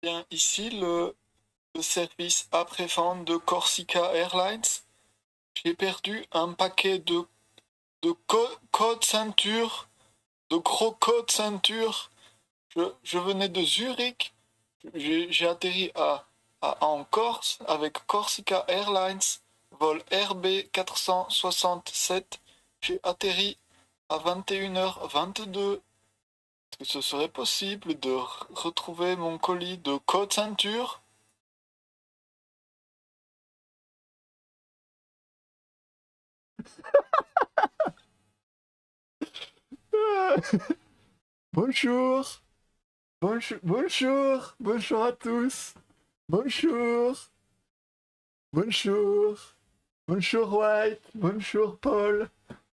Bien, ici le service après-vente de Corsica Airlines. J'ai perdu un paquet de codes ceinture, de gros codes ceinture. Je venais de Zurich. J'ai atterri en Corse avec Corsica Airlines, vol RB 467. J'ai atterri à 21h22. Est-ce que ce serait possible de retrouver mon colis de code ceinture? Bonjour, bonjour à tous. Bonjour, bonjour, bonjour White, bonjour Paul,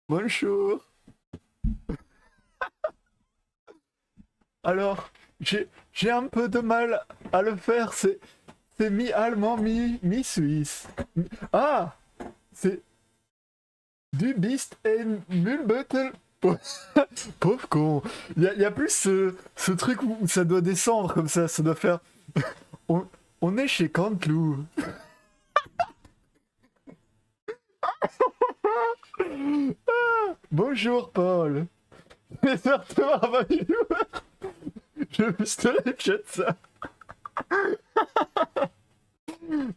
bonjour. Alors, j'ai un peu de mal à le faire, c'est mi-allemand, mi-suisse. Ah, c'est du Bist and Müllbeutel. Pauvre con. Y a plus ce truc où ça doit descendre comme ça doit faire. On, on est chez Canteloup. Bonjour Paul. J'espère te voir parmi nous. Je pistolet jette ça.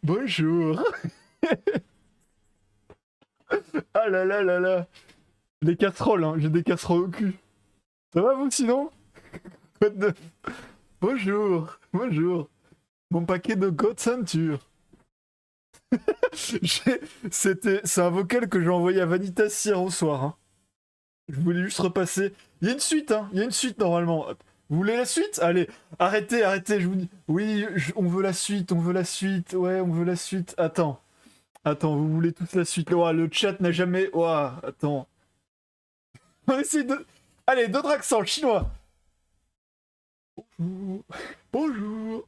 Bonjour. Ah là là là là. Des casseroles, hein. J'ai des casseroles au cul. Ça va vous sinon? Quoi de neuf? Bonjour. Bonjour. Mon paquet de côtes ceinture. C'est un vocal que j'ai envoyé à Vanitas hier au soir. Hein. Je voulais juste repasser. Il y a une suite, hein. Il y a une suite normalement. Vous voulez la suite? Allez, arrêtez, je vous dis. Oui, on veut la suite, on veut la suite. Ouais, on veut la suite. Attends, vous voulez tous la suite. Ouah, le chat n'a jamais. Ouah, attends. On essaie de. Allez, d'autres accents chinois. Bonjour. Bonjour.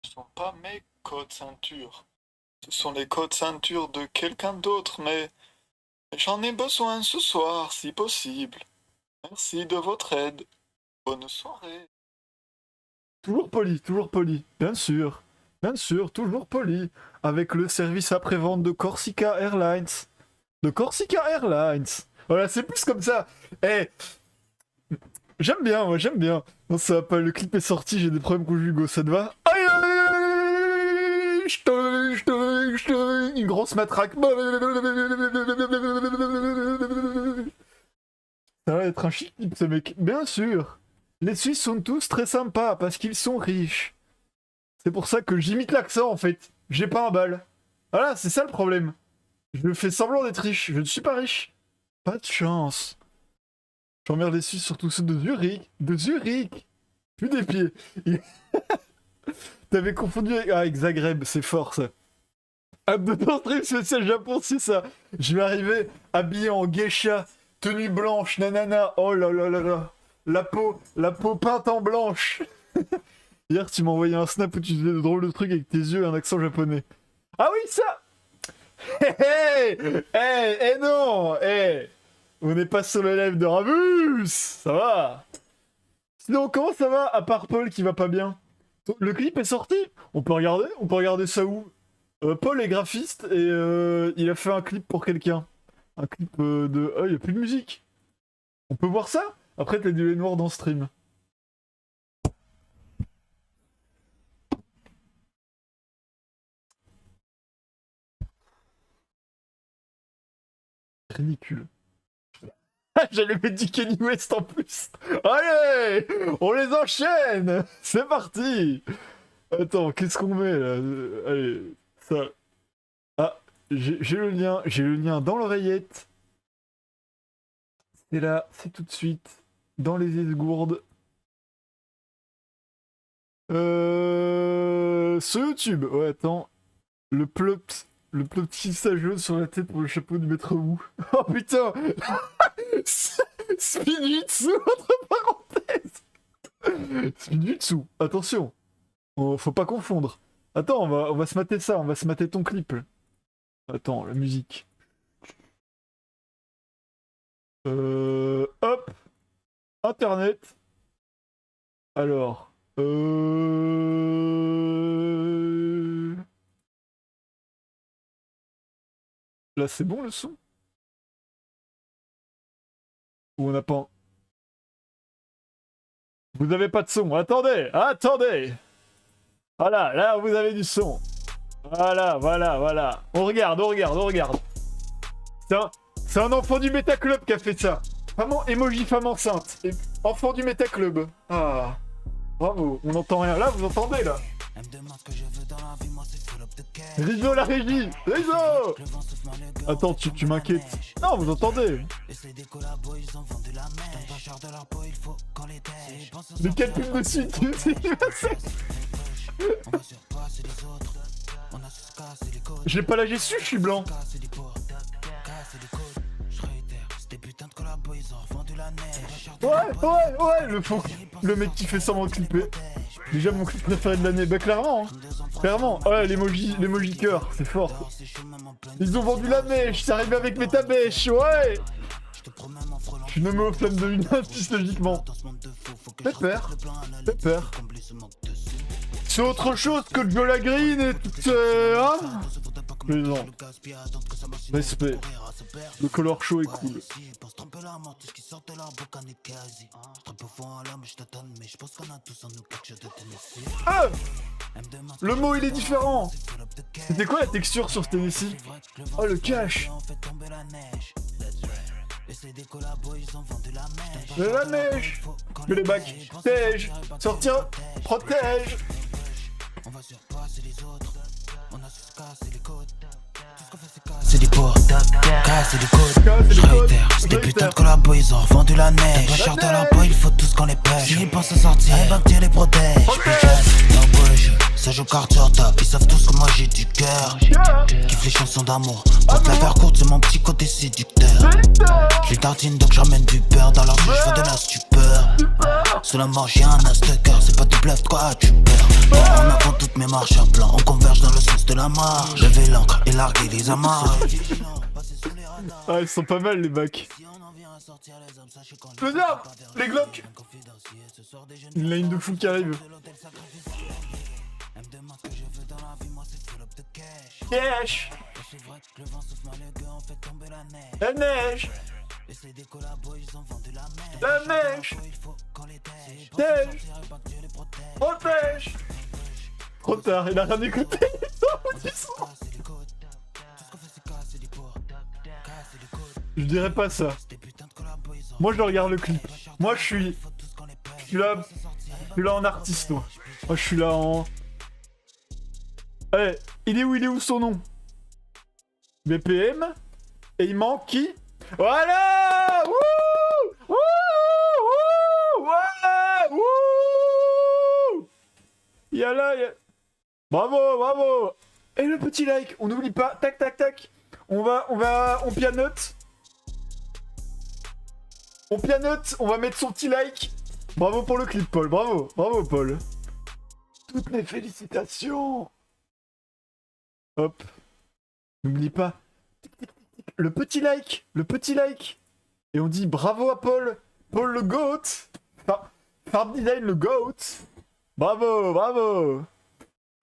Ce ne sont pas mes codes ceinture. Ce sont les codes ceinture de quelqu'un d'autre, mais j'en ai besoin ce soir, si possible. Merci de votre aide. Bonne soirée. Toujours poli. Bien sûr, toujours poli. Avec le service après-vente de Corsica Airlines. De Corsica Airlines. Voilà, c'est plus comme ça. Eh, j'aime bien, moi, j'aime bien. Non, ça va pas, le clip est sorti, j'ai des problèmes conjugaux, ça te va? Aïe, aïe, aïe, une grosse matraque. Ça va être un chic type, ce mec. Bien sûr. Les Suisses sont tous très sympas parce qu'ils sont riches. C'est pour ça que j'imite l'accent, en fait. J'ai pas un bal. Voilà, c'est ça le problème. Je fais semblant d'être riche. Je ne suis pas riche. Pas de chance. J'emmerde les Suisses, surtout ceux de Zurich. De Zurich. Plus des pieds. T'avais confondu avec Zagreb, c'est fort ça. Abandon stream spécial Japon, c'est ça. Je vais arriver habillé en geisha, tenue blanche, nanana. Oh là là là là. La peau peinte en blanche. Hier, tu m'as envoyé un snap où tu faisais de drôles de trucs avec tes yeux et un accent japonais. Ah oui, ça. Hé hé hé non hé. On n'est pas sur le live de Rabus. Ça va. Sinon, comment ça va à part Paul qui va pas bien? Le clip est sorti. On peut regarder ça où? Paul est graphiste et il a fait un clip pour quelqu'un. Un clip de... Oh, il n'y a plus de musique. On peut voir ça? Après, t'as du lait noir dans stream. Ridicule. J'allais mettre du Kanye West en plus. Allez, on les enchaîne. C'est parti. Attends, qu'est-ce qu'on met là? Allez, ça. Ah, j'ai le lien dans l'oreillette. C'est là, c'est tout de suite dans les esgourdes. Sur YouTube. Ouais, attends. Le petit jaune sur la tête pour le chapeau du maître Wu. Oh putain. Spinjitsu entre parenthèses. Spinjitsu, attention. Oh, faut pas confondre. Attends, on va se mater ça, on va se mater ton clip. Attends, la musique. Hop. Internet. Alors. Là, c'est bon le son? Ou on n'a pas... Vous avez pas de son. Attendez, attendez. Voilà, là, vous avez du son. Voilà, voilà, voilà. On regarde, on regarde, on regarde. C'est un enfant du Méta Club qui a fait ça. Vraiment, emoji femme enceinte. Et enfant du Méta Club. Ah, bravo. On n'entend rien. Là, vous entendez, là. Rizzo, la régie. Rizzo. Attends, tu m'inquiètes. Non, vous entendez. Mais quelle pub de suite. J'ai pas la gestu, je suis blanc. Ouais, le mec qui fait semblant de clipper. Déjà mon clip préféré de l'année, bah clairement, hein. Clairement, ouais, l'emoji cœur, c'est fort. Ils ont vendu la neige, c'est arrivé avec Metabêche, ouais. Je suis nommé aux flammes de une logiquement. Pépère. C'est autre chose que Joe la Green et tout hein. Plaisant. Respect. Le color show est cool. Ah, le mot il est différent. C'était quoi la texture sur ce Tennessee? Oh le cash. De la neige. Mais les bacs. Tège. Sortir. Protège. C'est des potes, casser des côtes, je réitère. C'est des putains de collabos, ils ont vendu la neige. Pas cher de la peau, il faut tous qu'on les pêche. S'ils pensent à sortir, les bacs les protège. No bullshit, ça joue carte sur top. Ils savent tous que moi j'ai du cœur. Kiffe les chansons d'amour. Pour te la faire courte, c'est mon petit côté séducteur. J'ai tartine donc j'emmène du beurre. Dans leur bouche, je vois de la stupeur. Sous la mort, j'ai un as de cœur. C'est pas du bluff, quoi, tu peur. En avant toutes mes marches à blanc. On converge dans le sens de la marche. Lever l'encre et larguer les amarres. Ah, ils sont pas mal les bacs. Le diable, les Glock. Une ligne de fou qui arrive. Cash. La neige. La neige. Neige. Protège. Trop tard, il a rien écouté. Je dirais pas ça. Moi je regarde le clip. Moi je suis là en artiste moi. Moi je suis là en... Eh, il est où son nom? BPM. Et il manque qui? Voilà. Wouh. Wouh. Ouais. Wouh. Y'a... Bravo. Et le petit like, on n'oublie pas. Tac, tac, tac. On pianote. On va mettre son petit like. Bravo pour le clip, Paul. Bravo, Paul. Toutes mes félicitations. Hop. N'oublie pas. Le petit like. Et on dit bravo à Paul. Paul le GOAT. Farm Design le GOAT. Bravo.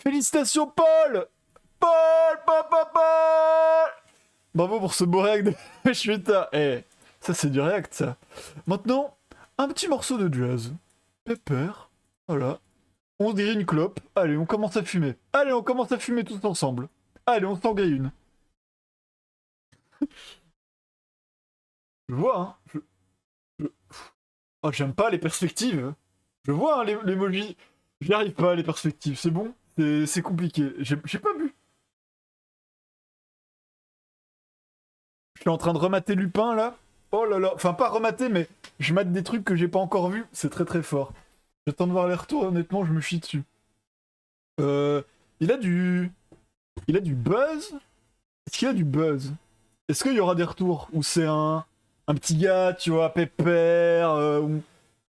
Félicitations, Paul. Paul. Bravo pour ce beau react de Shweta. Eh, ça c'est du react, ça. Maintenant, un petit morceau de jazz. Pepper. Voilà. On se grille une clope. Allez, on commence à fumer. Tous ensemble. Allez, on s'en grille une. Je vois, hein. Oh, j'aime pas les perspectives. Je vois, hein, l'emoji. J'y arrive pas, les perspectives. C'est bon? C'est compliqué. J'ai pas bu. Je suis en train de remater Lupin, là. Oh là là. Enfin, pas remater, mais je mate des trucs que j'ai pas encore vus. C'est très très fort. J'attends de voir les retours, honnêtement, je me chie dessus. Il a du buzz? Est-ce qu'il a du buzz? Est-ce qu'il y aura des retours? Ou c'est un petit gars, tu vois, pépère, ou...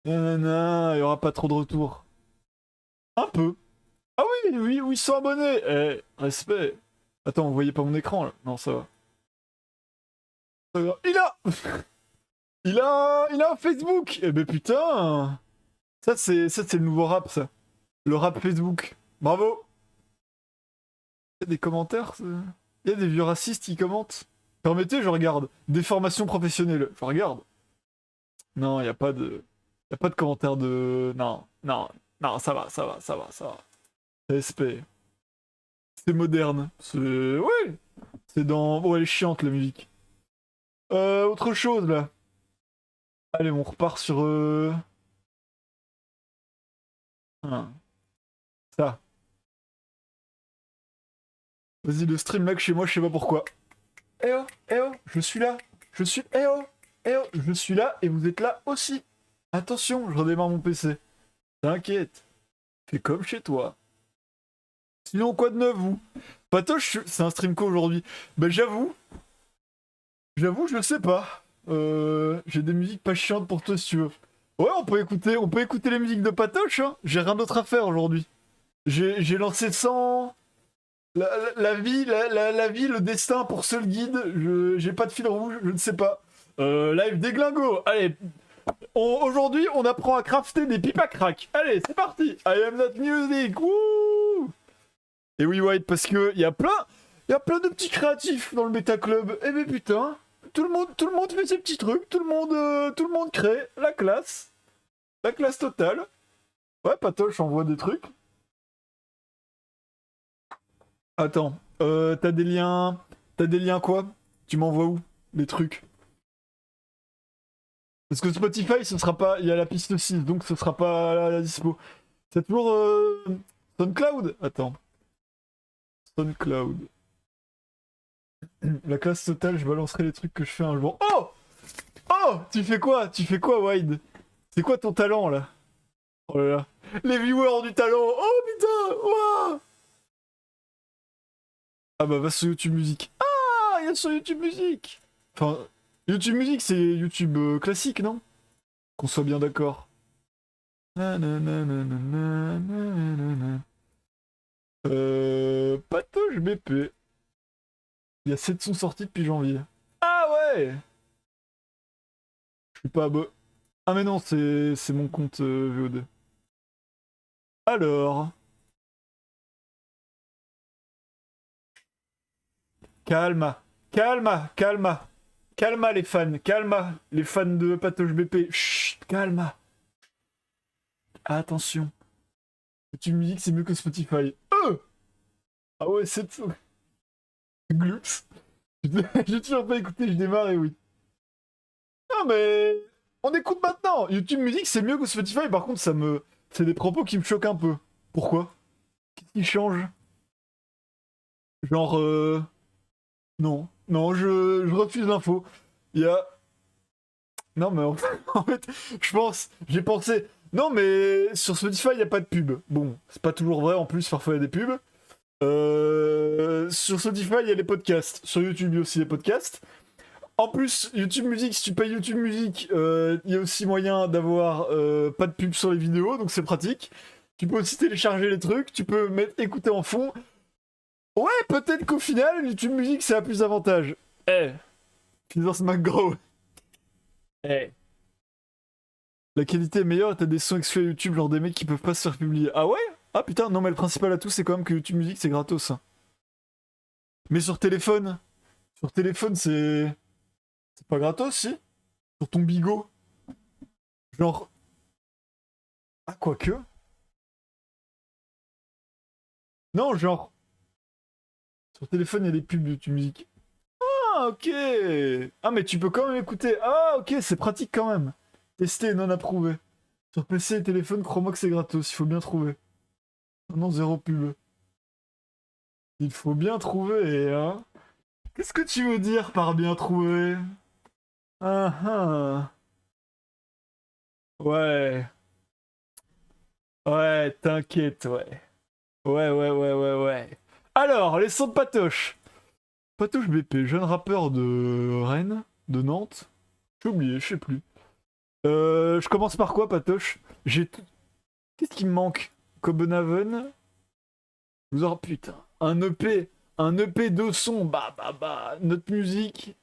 Nanana, il y aura pas trop de retours. Un peu. Ah oui, 800 abonnés. Eh, respect. Attends, vous voyez pas mon écran, là? Non, ça va. Il a un Facebook. Eh ben putain. Ça c'est le nouveau rap, ça. Le rap Facebook. Bravo. Il y a des commentaires, il y a des vieux racistes qui commentent. Permettez, je regarde. Des formations professionnelles, je regarde. Non, il y a pas de... Y a pas de commentaires de... Non, non, non, ça va, ça va, ça va, ça va. SP. C'est moderne. C'est... Ouais. C'est dans... Oh, elle est chiante, la musique. Autre chose, là. Allez, on repart sur... Ça. Vas-y, le stream lag chez moi, je sais pas pourquoi. Eh oh, je suis là. Je suis... je suis là et vous êtes là aussi. Attention, je redémarre mon PC. T'inquiète. Fais comme chez toi. Sinon, quoi de neuf, vous? Patoche, c'est un stream quoi aujourd'hui? Bah j'avoue, je sais pas. J'ai des musiques pas chiantes pour toi si tu veux. Ouais, on peut écouter les musiques de Patoche, hein. J'ai rien d'autre à faire aujourd'hui. J'ai lancé 100... La vie, le destin pour seul guide, j'ai pas de fil rouge, je ne sais pas. Live déglingo, allez. Aujourd'hui, on apprend à crafter des pipes à crack. Allez, c'est parti. I am not music, wouh. Et oui, White, parce que y a plein de petits créatifs dans le Beta Club. Eh ben putain, tout le monde fait ses petits trucs, tout le monde crée, la classe totale. Ouais, Patoche envoie des trucs. Attends, t'as des liens quoi? Tu m'envoies où les trucs? Parce que Spotify, ce sera pas, il y a la piste 6, donc ce sera pas à la dispo. C'est toujours SoundCloud? Attends. SoundCloud. La classe totale, je balancerai les trucs que je fais un jour. Oh! Oh! Tu fais quoi, Wide? C'est quoi ton talent, là? Oh là là. Les viewers ont du talent! Oh putain! Ouah! Ah bah va sur YouTube Music. Ah! Il y a sur YouTube Music! Enfin, YouTube Music, c'est YouTube classique, non? Qu'on soit bien d'accord. Patoche BP. Il y a 7 sons sortis depuis janvier. Ah ouais! Je suis pas abonné. Ah mais non, c'est mon compte VOD. Alors... Calma. Calma les fans. Calma les fans de Patoche BP. Chut, calma. Attention. YouTube Music, c'est mieux que Spotify. Ah ouais, 7 sons. Gloops. J'ai toujours pas écouté, je démarre et oui. Non mais... On écoute maintenant. YouTube Music, c'est mieux que Spotify. Par contre, c'est des propos qui me choquent un peu. Pourquoi? Qu'est-ce qui change? Genre... Non, je refuse l'info. Il y a... Non mais en fait, j'ai pensé... Non mais sur Spotify, il n'y a pas de pub. Bon, c'est pas toujours vrai, en plus, parfois il y a des pubs. Sur Spotify, il y a les podcasts. Sur YouTube, il y a aussi les podcasts. En plus, YouTube Music, si tu payes YouTube Music, il y a aussi moyen d'avoir pas de pub sur les vidéos, donc c'est pratique. Tu peux aussi télécharger les trucs, tu peux écouter en fond. Ouais, peut-être qu'au final, YouTube Music, ça a plus d'avantages. Finance McGraw. La qualité est meilleure et t'as des sons exclus à YouTube, genre des mecs qui peuvent pas se faire publier. Ah ouais? Ah putain, non mais le principal atout, c'est quand même que YouTube Music, c'est gratos. Hein. Mais sur téléphone, c'est pas gratos, si? Sur ton bigot. Genre... Ah, quoique. Non, genre... Sur téléphone, il y a des pubs de YouTube Music. Ah, ok. Ah, mais tu peux quand même écouter. Ah, ok, c'est pratique quand même. Testé et non approuvé. Sur PC et téléphone, crois-moi que c'est gratos, il faut bien trouver. Non, zéro pub. Il faut bien trouver, hein. Qu'est-ce que tu veux dire par bien trouver? Ah ah. Ouais. Ouais, t'inquiète, ouais. Ouais. Alors, les sons de Patoche. Patoche BP, jeune rappeur de Rennes, de Nantes. J'ai oublié, je sais plus. Je commence par quoi, Patoche? Qu'est-ce qui me manque? Copenhagen. Putain. Un EP de son. Bah. Notre musique.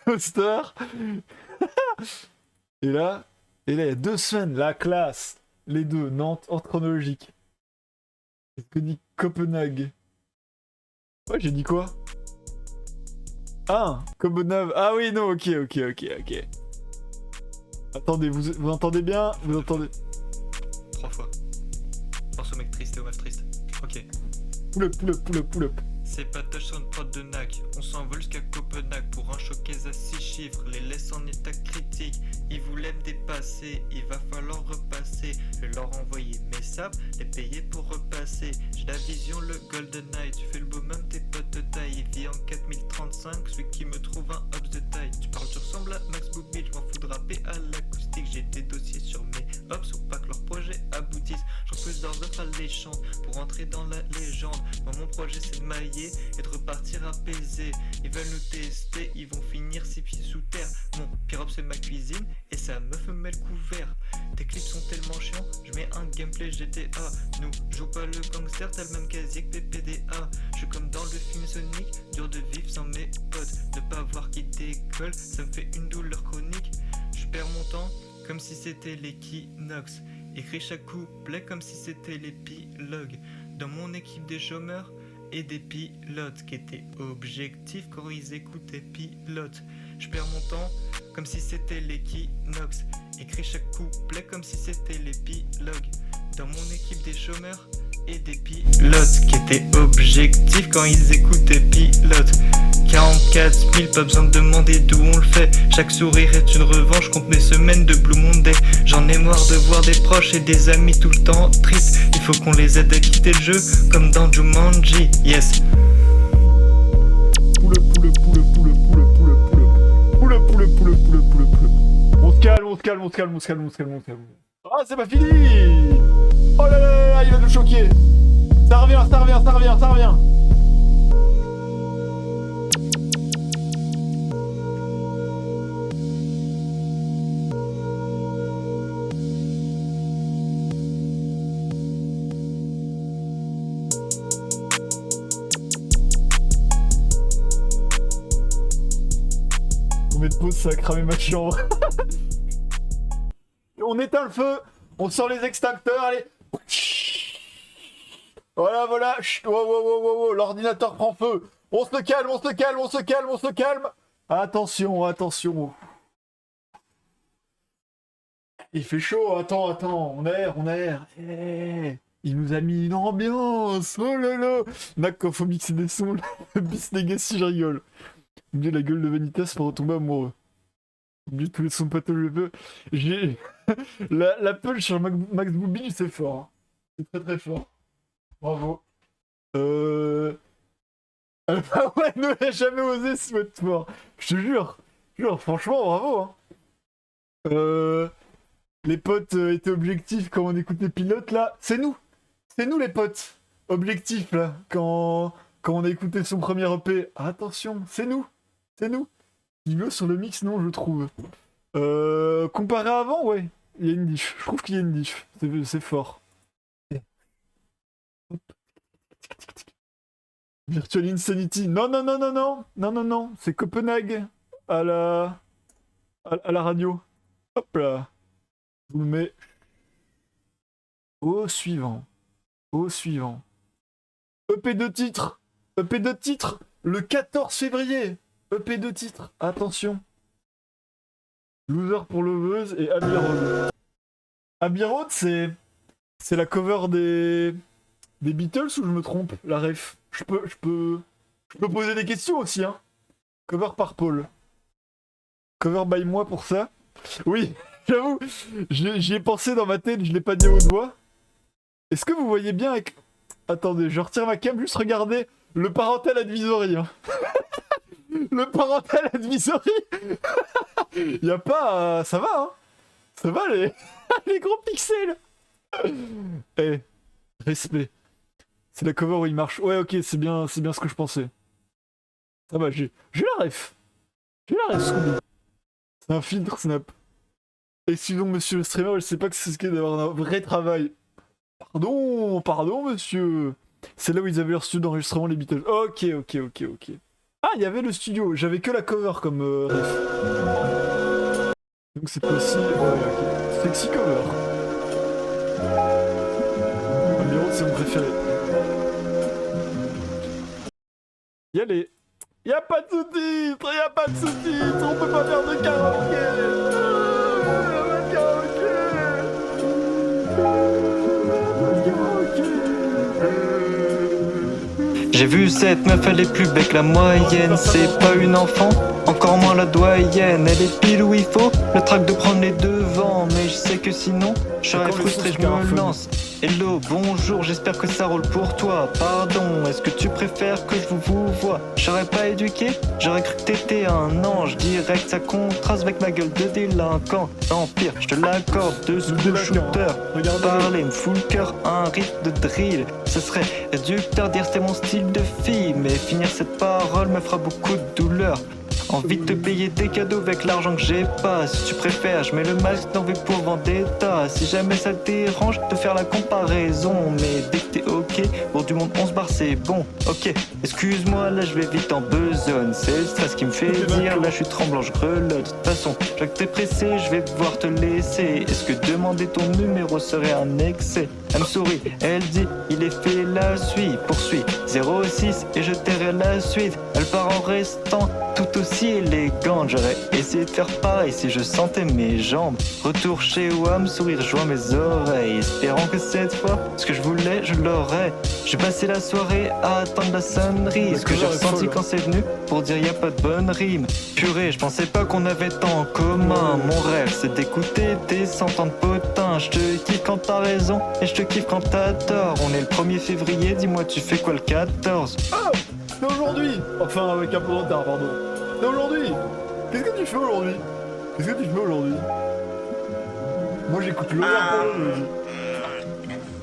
Poster. Et là, il y a 2 semaines, la classe. les deux, Nantes, ordre chronologique. Qu'est-ce que dit Copenhague? Ouais, j'ai dit quoi? Ah, Copenhague. Ah oui, non, ok. Attendez, vous entendez bien? Vous entendez? 3 fois. Pense au mec triste et au meuf triste. Ok. Pull up. C'est pas touch sur une prod de NAC. On s'envole jusqu'à Copenhague pour un showcase à 6 chiffres. Les laisse en état critique. Ils voulaient me dépasser. Il va falloir repasser. Je vais leur envoyer mes sables, les payer pour repasser. J'ai la vision, le Golden Eye. Tu fais le beau même tes potes de taille. Il vit en 4035. Celui qui me trouve un hops de taille. Tu parles, tu ressembles à Max Boublil. Je m'en fous de rapper à l'acoustique. J'ai des dossiers sur mes hops pour pas que leur projet aboutisse. J'en plus d'ordre alléchante pour entrer dans la légende. Moi, mon projet c'est de mailler et de repartir apaisé. Ils veulent nous tester, ils vont finir 6 pieds sous terre. Mon pire c'est ma cuisine et sa meuf me met le couvert. Tes clips sont tellement chiants, je mets un gameplay GTA. Nous joue pas le gangster, t'as le même casier que PPDA. Je suis comme dans le film Sonic, dur de vivre sans mes potes. Ne pas voir qui décolle, ça me fait une douleur chronique. Je perds mon temps comme si c'était l'équinoxe. Écris chaque couplet comme si c'était l'épilogue. Dans mon équipe des chômeurs et des pilotes qui étaient objectifs quand ils écoutaient pilote. Je perds mon temps comme si c'était l'équinoxe. Écris chaque couplet comme si c'était l'épilogue. Dans mon équipe des chômeurs et des pilotes qui étaient objectifs quand ils écoutaient pilote. 44 000, pas besoin de demander d'où on le fait. Chaque sourire est une revanche contre mes semaines de Blue Monday. J'en ai marre de voir des proches et des amis tout le temps tristes. Il faut qu'on les aide à quitter le jeu comme dans Jumanji, yes. Pull up. On se calme. Ah, c'est pas fini! Oh là là, il va nous choquer! Ça revient! On met de pause, ça a cramé ma chambre. On éteint le feu, on sort les extincteurs, allez. Voilà. Chut, wow, l'ordinateur prend feu. On se calme. Attention. Il fait chaud, attends, on aère. Il nous a mis une ambiance. Oh là là. Mac, quand faut mixer des sons, bis Legacy, je rigole. Oubliez la gueule de Vanitas pour retomber amoureux. Oubliez tous les sons patologiques. J'ai... la punch sur Max Boublil, c'est fort. Hein. C'est très très fort. Bravo. Ah ouais, n'aurait jamais osé se mettre fort. Je te jure, franchement, bravo. Hein. Les potes étaient objectifs quand on écoutait Pilote, là. C'est nous les potes. Objectifs, là. Quand on a écouté son premier EP. Attention, c'est nous. Il veut sur le mix, non, je trouve. Comparé à avant, ouais. Il y a une diff. Je trouve qu'il y a une diff. C'est fort. Hop. Virtual Insanity. Non. C'est Copenhague à la radio. Hop là. Je vous le mets au suivant. EP de titre. Le 14 février. EP de titre. Attention. Loser pour Loveuse et Abbey Road. Abbey Road, c'est la cover des Beatles ou je me trompe? La ref. Je peux poser des questions aussi, hein. Cover par Paul. Cover by moi pour ça. Oui, j'avoue, j'y ai pensé dans ma tête, je l'ai pas dit à haute voix. Est-ce que vous voyez bien avec... Attendez, je retire ma cam, juste regardez le parental advisory. Hein. Le parental advisory. Y a pas... Ça va, hein. Ça va les, les gros pixels. Eh, respect. C'est la cover où il marche. Ouais, ok, c'est bien ce que je pensais. Ça va, j'ai la ref. Scooby. C'est un filtre snap. Excusez-moi, monsieur le streamer, je sais pas que c'est ce qu'est d'avoir un vrai travail. Pardon, monsieur. C'est là où ils avaient leur studio d'enregistrement, les Beatles. Ok. Ah, il y avait le studio. J'avais que la cover comme ref. Donc c'est possible. Ouais, ok. Sexy cover. aller. Y'a pas de sous-titres, y'a pas de sous-titres, on peut pas faire de karaoké. Y'a pas de karaoké. J'ai vu cette meuf, elle est plus belle que la moyenne. C'est pas une enfant, encore moins la doyenne. Elle est pile où il faut, le trac de prendre les devants. Mais je sais que sinon, je serais frustré, je me lance. Hello, bonjour, j'espère que ça roule pour toi. Pardon, est-ce que tu préfères que je vous vois? J'aurais pas éduqué, j'aurais cru que t'étais un ange. Direct, ça contraste avec ma gueule de délinquant. Non, pire, je te l'accorde, deux school shooter. Parler me fout le cœur, un rythme de drill. Ce serait réducteur dire c'est mon style de fille. Mais finir cette parole me fera beaucoup de douleur. Envie de te payer des cadeaux avec l'argent que j'ai pas. Si tu préfères, je mets le masque d'envie pour Vendetta. Si jamais ça te dérange de faire la comparaison. Mais dès que t'es ok, pour du monde on se barre c'est bon. Ok, excuse-moi là je vais vite en besogne. C'est le stress qui me fait dire là je suis tremblant, je grelotte. De toute façon, je vois que t'es pressé, je vais devoir te laisser. Est-ce que demander ton numéro serait un excès? Elle me sourit, elle dit, il est fait la suite. Poursuit 06 et je tairai la suite. Elle part en restant tout aussi élégante. J'aurais essayé de faire pareil si je sentais mes jambes. Retour chez WAM, sourire joint mes oreilles. Espérant que cette fois, ce que je voulais, je l'aurais. J'ai passé la soirée à attendre la sonnerie. Ce que j'ai ressenti quand c'est venu, pour dire y a pas de bonne rime. Purée, je pensais pas qu'on avait tant en commun. Mon rêve, c'est d'écouter tes 100 ans de potin. Je te kiffe quand t'as raison et je te kiffe quand t'as tort. On est le 1er février, dis-moi tu fais quoi le 14? Oh, c'est aujourd'hui. Enfin, avec un peu de retard, pardon. C'est aujourd'hui. Qu'est-ce que tu fais aujourd'hui? Qu'est-ce que tu fais aujourd'hui? Moi j'écoute l'Overpool.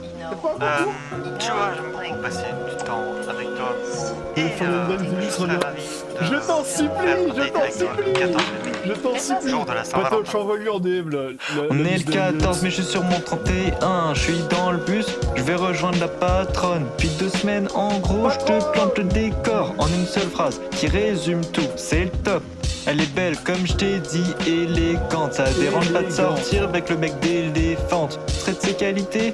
C'est pas un concours? Tu vois, j'aimerais beaucoup passer du temps avec toi. Et je serais ravi je t'en supplie, je t'en supplie. Je t'en supplie. Jour de la Saint-Valentin. Attends, je t'envoie lui en DM là. On est le 14 mais je suis sur mon 31. Je suis dans le bus, je vais rejoindre la patronne. Puis 2 semaines en gros, je te plante le décor en une seule phrase qui résume tout, c'est le top. Elle est belle comme je t'ai dit, élégante. Ça dérange pas de sortir avec le mec d'éléphante. Traite ses qualités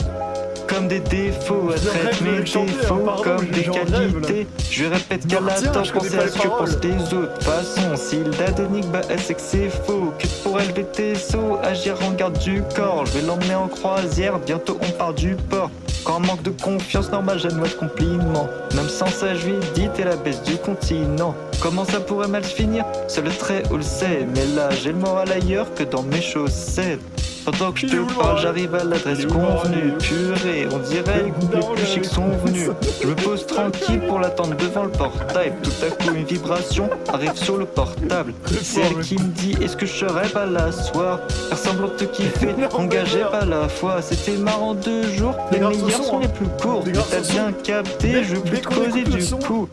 comme des défauts, elle traite mes défauts comme des qualités. Je lui répète qu'elle attend, je pensais à ce que pensent les autres. Façon, s'il a des niques, bah elle sait que c'est faux. Que pour élever tes sauts, agir en garde du corps. Je vais l'emmener en croisière, bientôt on part du port. Quand on manque de confiance, normal, j'ai de compliments. Même sans ça, je lui dis, t'es la baisse du continent. Comment ça pourrait mal se finir? Seul le trait ou le sait. Mais là, j'ai le moral ailleurs que dans mes chaussettes. Pendant que je te parle, j'arrive à l'adresse convenue. Purée, on dirait les groupes les plus chics sont venus. Je me pose tranquille pour l'attendre devant le portail. Tout à coup, une vibration arrive sur le portable. C'est elle qui me dit, est-ce que je serais pas là ce soir? Faire semblant de te kiffer, engagé pas la foi. C'était marrant 2 jours, les meilleurs sont les plus courts. Mais t'as bien capté, je veux plus te causer du coup.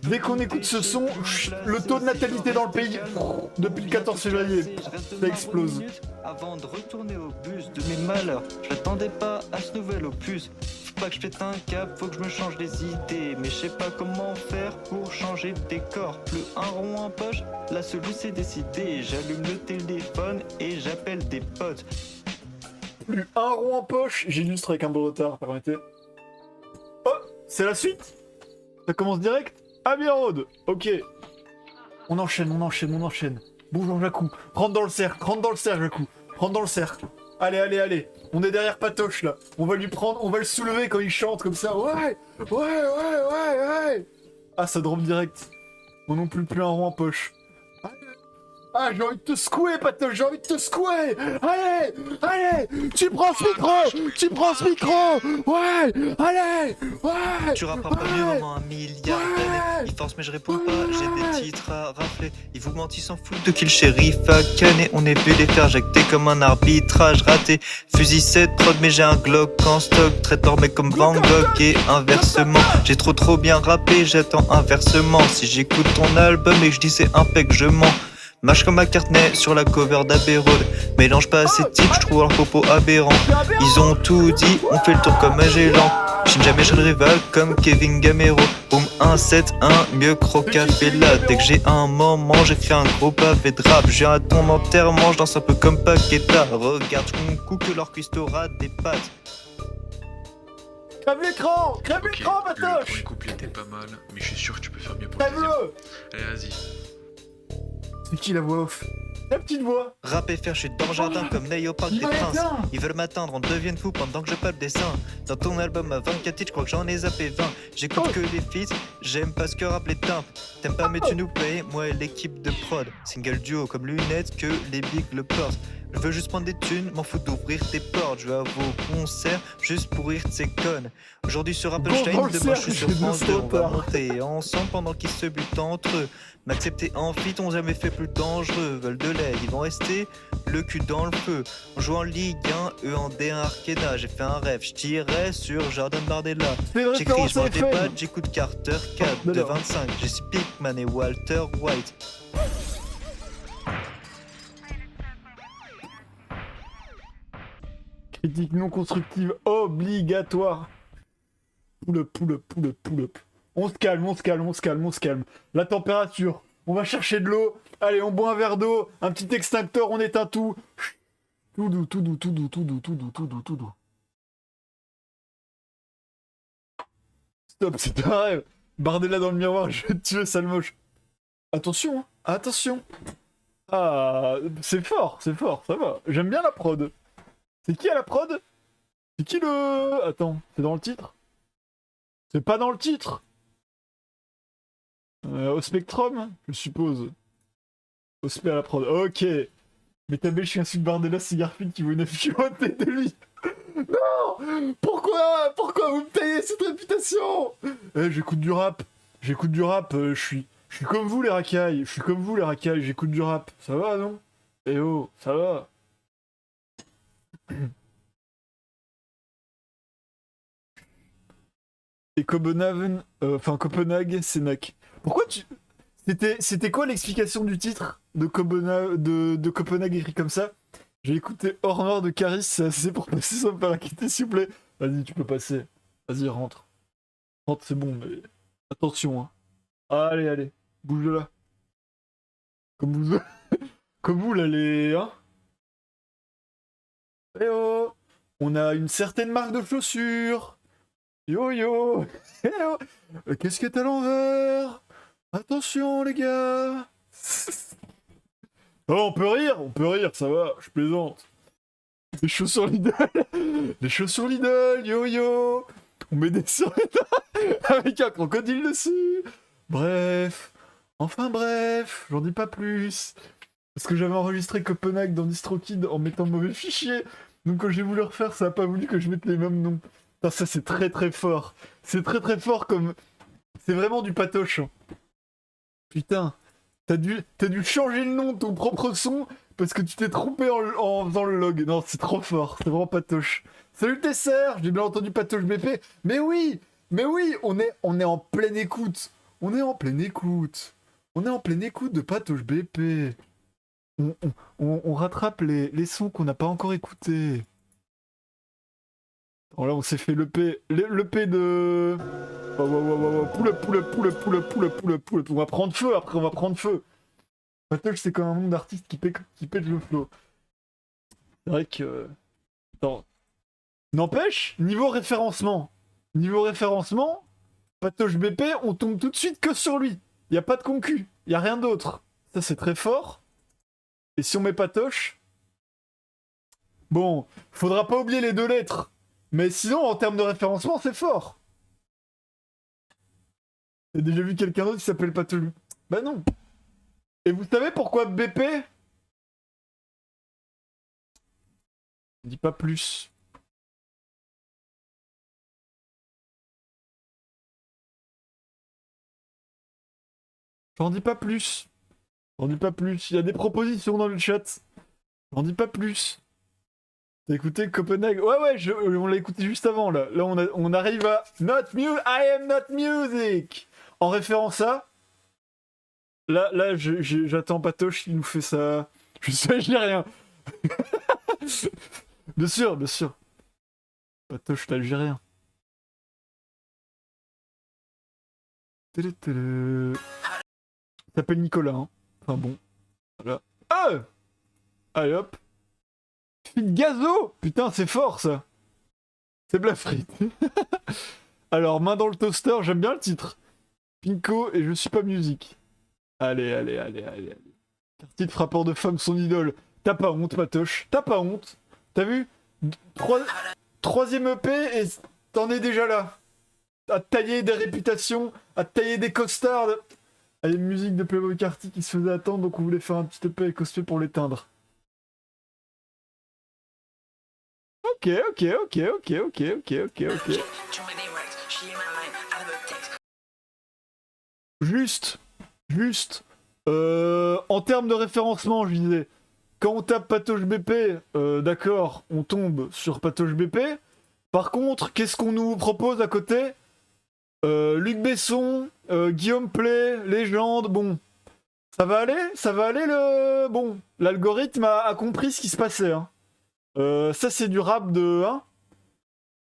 Dès qu'on écoute ce son, le taux de natalité dans le pays, depuis le 14 février, ça explose. Avant de retourner au bus de mes malheurs, je m'attendais pas à ce nouvel opus. Faut pas que je pète un cap, faut que je me change les idées. Mais je sais pas comment faire pour changer de décor. Plus un rond en poche, la solution c'est décidé. J'allume le téléphone et j'appelle des potes. Plus un rond en poche, j'illustre avec un beau retard, permettez. Oh, c'est la suite? Ça commence direct? Abbey Road, ok. On enchaîne. Bonjour Jacou, rentre dans le cercle, Jacou. Rentre dans le cercle. Allez. On est derrière Patoche là. On va lui prendre, on va le soulever quand il chante comme ça. Ouais. Ah, ça drop direct. Moi non plus un rond en poche. Ah, j'ai envie de te secouer, Patoche, Allez, tu prends ce micro, ouais, allez, ouais. Tu rappes pas mieux, maman, 1 milliard d'années. Ils forcent mais je réponds pas, j'ai des titres à rafler. Ils vous mentent, ils s'en foutent de qui le shérif a canné. On est vu les faire jacter comme un arbitrage raté. Fusil 7 prod mais j'ai un Glock en stock. Traite leur mec comme Van Gogh et inversement. J'ai trop bien rappé, j'attends inversement. Si j'écoute ton album et que je dis c'est impec, je mens. Mâche comme McCartney sur la cover d'Abbey Road. Mélange pas ces types, je trouve leur propos aberrants. Ils ont tout dit, on fait le tour comme Magellan. J'aime jamais chez le rival comme Kevin Gamero. Boom 1-7-1, mieux que Rocafella. Dès que j'ai un moment, j'ai fait un gros pavé de rap. Je viens à ton enterrement, je danse un peu comme Paqueta. Regarde mon coup que leur cuisse t'aura des pattes. Crève l'écran! Crève Ok, l'écran, le Patoche! premier couplet était pas mal, mais je suis sûr que tu peux faire mieux pour le deuxième. Crève-le! Allez, vas-y. C'est qui la voix off? La petite voix! Rap et faire, je suis dans le jardin comme Ney au parc des Il va princes. bien. Ils veulent m'atteindre, on devient fou pendant que je palpe des seins. Dans ton album à 24 titres, je crois que j'en ai zappé 20. J'écoute Oh. que les feats, j'aime pas ce que rap les timbres. T'aimes pas mais tu nous payes, moi et l'équipe de prod. Single duo comme lunettes que les bigs le portent. Je veux juste prendre des thunes, m'en fous d'ouvrir tes portes. Je vais à vos concerts juste pour rire de ces connes. Aujourd'hui sur Rappelstein, Bon, demain je suis sur j'ai France deux 2. On va sautards. monter ensemble pendant qu'ils se butent entre eux. M'accepter en fit, on jamais fait plus dangereux. Veulent de l'aide, ils vont rester le cul dans le feu. On joue en Ligue 1, eux en D1 Arkena. J'ai fait un rêve, je tirais sur Jordan Bardella. C'est une J'écris, référence je à mange des FM! pâtes, j'écoute Carter 4 de d'accord. 25. J'ai Speakman et Walter White. Critique non constructive obligatoire. Pull up. On se calme. La température. On va chercher de l'eau. Allez, on boit un verre d'eau. Un petit extincteur, on éteint tout. Tout doux. Stop, c'est un rêve. Bardella dans le miroir, je vais te tuer, sale moche. Attention, hein. Attention. Ah, c'est fort, ça va. J'aime bien la prod. C'est qui à la prod? C'est qui le... Attends, c'est dans le titre? C'est pas dans le titre? Au Spectrum, je suppose. Au Spé à la prod, ok. Mais ta belle, je suis un Bardella, c'est Garfield qui veut une affichée de lui. Non! Pourquoi vous me taillez cette réputation? J'écoute du rap, je suis comme vous les racailles, j'écoute du rap. Ça va, non? Eh oh, ça va. Et Copenhagen, Copenhague, c'est Nac. Pourquoi tu... C'était quoi l'explication du titre de Copenhague écrit comme ça? J'ai écouté Hors Noir de Caris, c'est assez pour passer sans me faire inquiéter, s'il vous plaît. Vas-y, tu peux passer. Vas-y, rentre. Rentre, c'est bon, mais... Attention, hein. Allez, bouge de là. Comme vous... Comme vous, là, les... Hein? Eh oh! On a une certaine marque de chaussures. Yo! Eh oh! Qu'est-ce que t'as à l'envers? Attention, les gars! Oh, on peut rire, ça va, je plaisante. Les chaussures Lidl, yo! On met des survêtements avec un crocodile dessus. Bref, j'en dis pas plus. Parce que j'avais enregistré Copenhague dans DistroKid en mettant mauvais fichier. Donc quand j'ai voulu refaire, ça a pas voulu que je mette les mêmes noms. Putain, ça c'est très très fort. C'est très fort comme... C'est vraiment du patoche. Putain, t'as dû changer le nom de ton propre son parce que tu t'es trompé en faisant le log. Non, c'est trop fort, c'est vraiment patoche. Salut Tesser, j'ai bien entendu Patoche BP. Mais oui, on est en pleine écoute. On est en pleine écoute de Patoche BP. On rattrape les sons qu'on n'a pas encore écoutés. Alors là, on s'est fait l'EP de... Pull up. On va prendre feu, après on va prendre feu. Patoche, c'est comme un monde d'artistes qui pète le flow. C'est vrai que... Attends. N'empêche, niveau référencement, Patoche BP, on tombe tout de suite que sur lui. Y a pas de concu, y a rien d'autre. Ça, c'est très fort. Et si on met Patoche... Bon, faudra pas oublier les 2 lettres. Mais sinon, en termes de référencement, c'est fort. T'as déjà vu quelqu'un d'autre qui s'appelle Patoche? Bah non. Et vous savez pourquoi BP? Je dis pas plus. J'en dis pas plus. Il y a des propositions dans le chat. J'en dis pas plus. T'as écouté Copenhague? Ouais, on l'a écouté juste avant, là. Là, on arrive à I am not music. En référence à... Là, j'attends Patoche qui nous fait ça. Je sais, je n'ai rien. Bien sûr. Patoche, l'Algérien. Il s'appelle Nicolas, hein. Enfin bon. Voilà. Ah! Allez hop. Fit Gazo! Putain, c'est fort ça! C'est de la frite. Alors, main dans le toaster, j'aime bien le titre. Pinko et je suis pas musique. Allez. Quartier de frappeur de femmes, son idole. T'as pas honte, Patoche. T'as pas honte. T'as vu? Troisième EP et t'en es déjà là. À tailler des réputations, à tailler des costards. Il y a une musique de Playboy Carty qui se faisait attendre, donc on voulait faire un petit EP avec Cosplay pour l'éteindre. Ok. Juste. En termes de référencement, je disais, quand on tape Patoche BP, d'accord, on tombe sur Patoche BP. Par contre, qu'est-ce qu'on nous propose à côté? Luc Besson, Guillaume Play, Légende, bon. Ça va aller le... Bon, l'algorithme a compris ce qui se passait. Hein. Ça, c'est du rap de... Hein,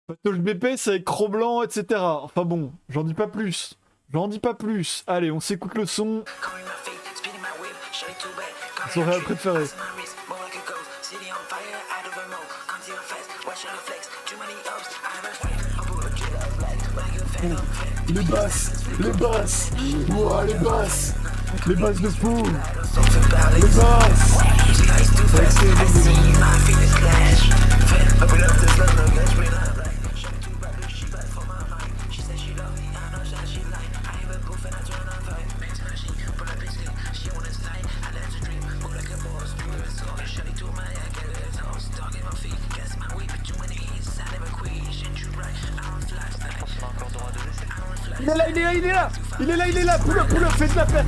Patoche BP, c'est avec Cro-Blanc, etc. Enfin bon, j'en dis pas plus. Allez, on s'écoute le son. Son réel préféré. Les basses. Ouah, les basses de fou. Les basses. Il est là. Pull up, fais de la place.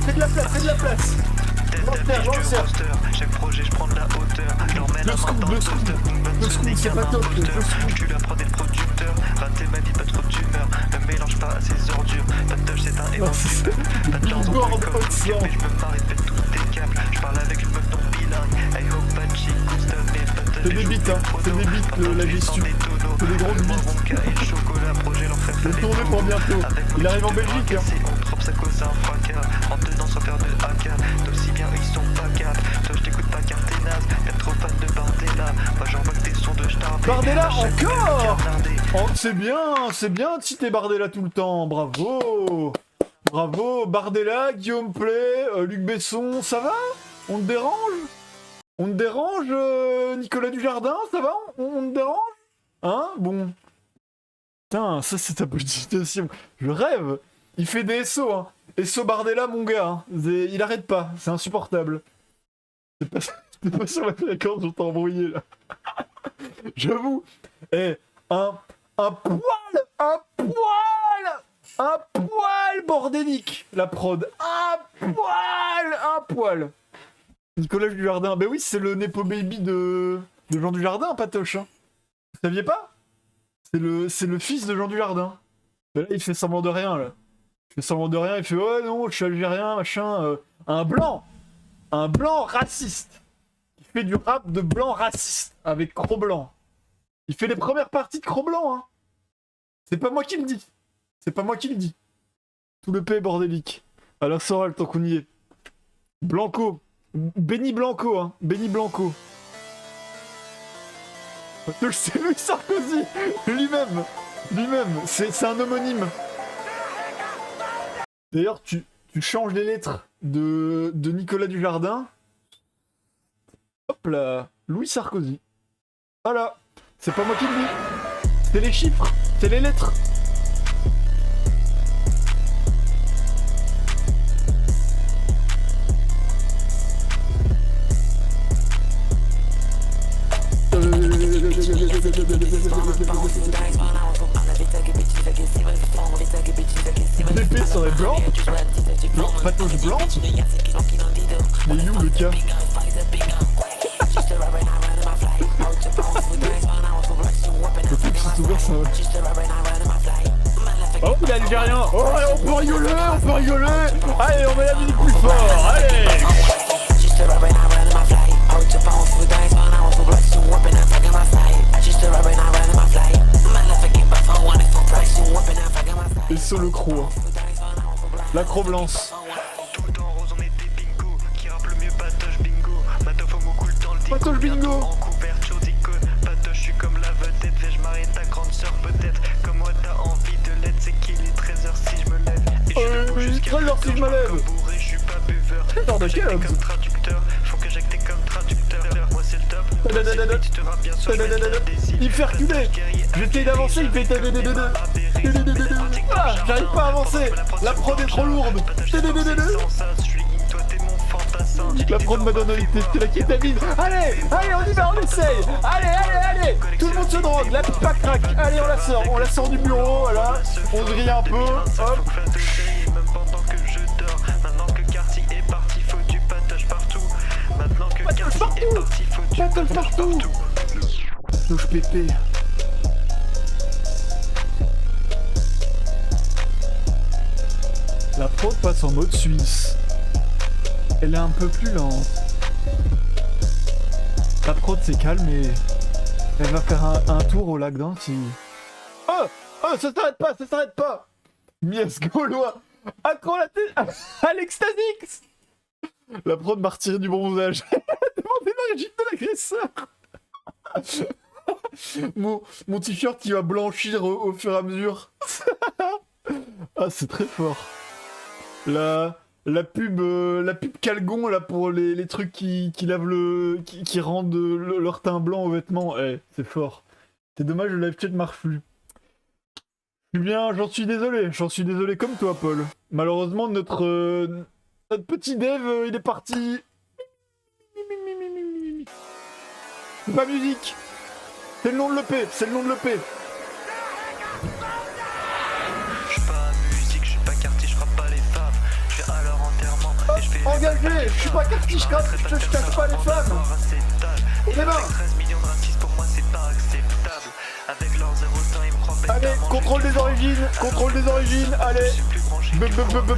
Chaque projet, je prends de la hauteur. Je leur mets la main dans le toaster. Le scoop, c'est pas top. Tu lui apprends des producteurs. Rater ma vie, pas trop d'humeur. Ne mélange pas à ces ordures. Patoche, c'est un héros d'humeur. Pas de chance, mais je me marre et fais tous tes câbles. Je parle avec une meuf non bilingue. I hope pas chic, custom, mais Patoche. C'est des beats, la gestu. C'est des grosses beats. Et chocolat, projet, l'enfer. Le tourné pour bientôt. Il arrive en Belgique, hein. On trop ça cause un fracas. En dedans sans faire de haka. D'aussi bien ils sont pas cap. Toi je t'écoute pas car t'es naze. T'es trop fan de Bardella. Moi j'envoie des sons de Starbé. Bardella encore. Oh, c'est bien de citer Bardella tout le temps. Bravo. Bardella, Guillaume Play, Luc Besson, ça va? On te dérange, Nicolas Dujardin, ça va? On te dérange? Hein? Bon. Putain, ça c'est ta politisation. Je rêve. Il fait des SO, hein. SO Bardella, mon gars. Hein. Il arrête pas, c'est insupportable. T'es pas sur la fréquence, je t'ai embrouillé là. J'avoue. Eh, un poil bordélique, la prod. Un poil. Nicolas Dujardin. Ben oui, c'est le Nepo Baby de Jean Dujardin, Patoche. Hein. Vous saviez pas? C'est le fils de Jean Dujardin. Ben là, il fait semblant de rien, là. Il fait oh non, je suis algérien, machin. Un blanc raciste. Il fait du rap de blanc raciste avec Cro-Blanc. Il fait les premières parties de Cro-Blanc, hein. C'est pas moi qui le dis. Tout le P est bordélique. Alors Soral, tant qu'on y est. Blanco. Benny Blanco, hein. Benny Blanco. C'est Louis Sarkozy. Lui-même. C'est un homonyme. D'ailleurs, tu changes les lettres de Nicolas Dujardin. Hop là. Louis Sarkozy. Voilà. C'est pas moi qui le dis. C'est les chiffres. C'est les lettres. L'épée serait blanc. Patoche blanc. Mais il est où le cas? Oh, il est algérien. Oh, on peut rigoler. Allez, on met la musique plus fort. Allez. Et sur le croc, hein. La Cro-Blanche. Tout le temps rose, on est des bingos. Qui rappe le mieux, Patoche bingo. Matof homo cool dans le dico. Patoche bingo. En couverture d'icône. Patoche, je suis comme la vedette. Vais-je marier ta grande sœur? t-shirt si je me lève. T'es de quel homme? Il fait reculer. J'essaye d'avancer, il fait ah, j'arrive pas à avancer. La prod est trop lourde. La prod m'a donné la kétamine. Allez, allez, on y va, on essaye. Allez, allez, allez. Tout le monde se drogue, la pipe à crack. Allez, on la sort du bureau, voilà. On grille un peu, hop. Patoche partout. Touche pépé. La prod passe en mode suisse. Elle est un peu plus lente. La prod s'est calmée. Elle va faire un tour au lac d'Antilles. Oh, oh, ça s'arrête pas, ça s'arrête pas. Mies Gaulois. Accro la tête à l'Extasix. La prod m'a retiré du bronzage. Demandez l'origine de l'agresseur. Mon t-shirt il va blanchir au fur et à mesure. Ah, c'est très fort. La pub Calgon là pour les trucs qui lavent qui rendent leur teint blanc aux vêtements. Eh, c'est fort. C'est dommage, le live chat marche plus. Je suis bien, j'en suis désolé comme toi Paul. Malheureusement notre petit dev il est parti. C'est pas musique. C'est le nom de l'EP, c'est le nom de l'EP. Engagé, je suis pas quartier, je casse pas les femmes. C'est bon. Allez, contrôle des origines, allez.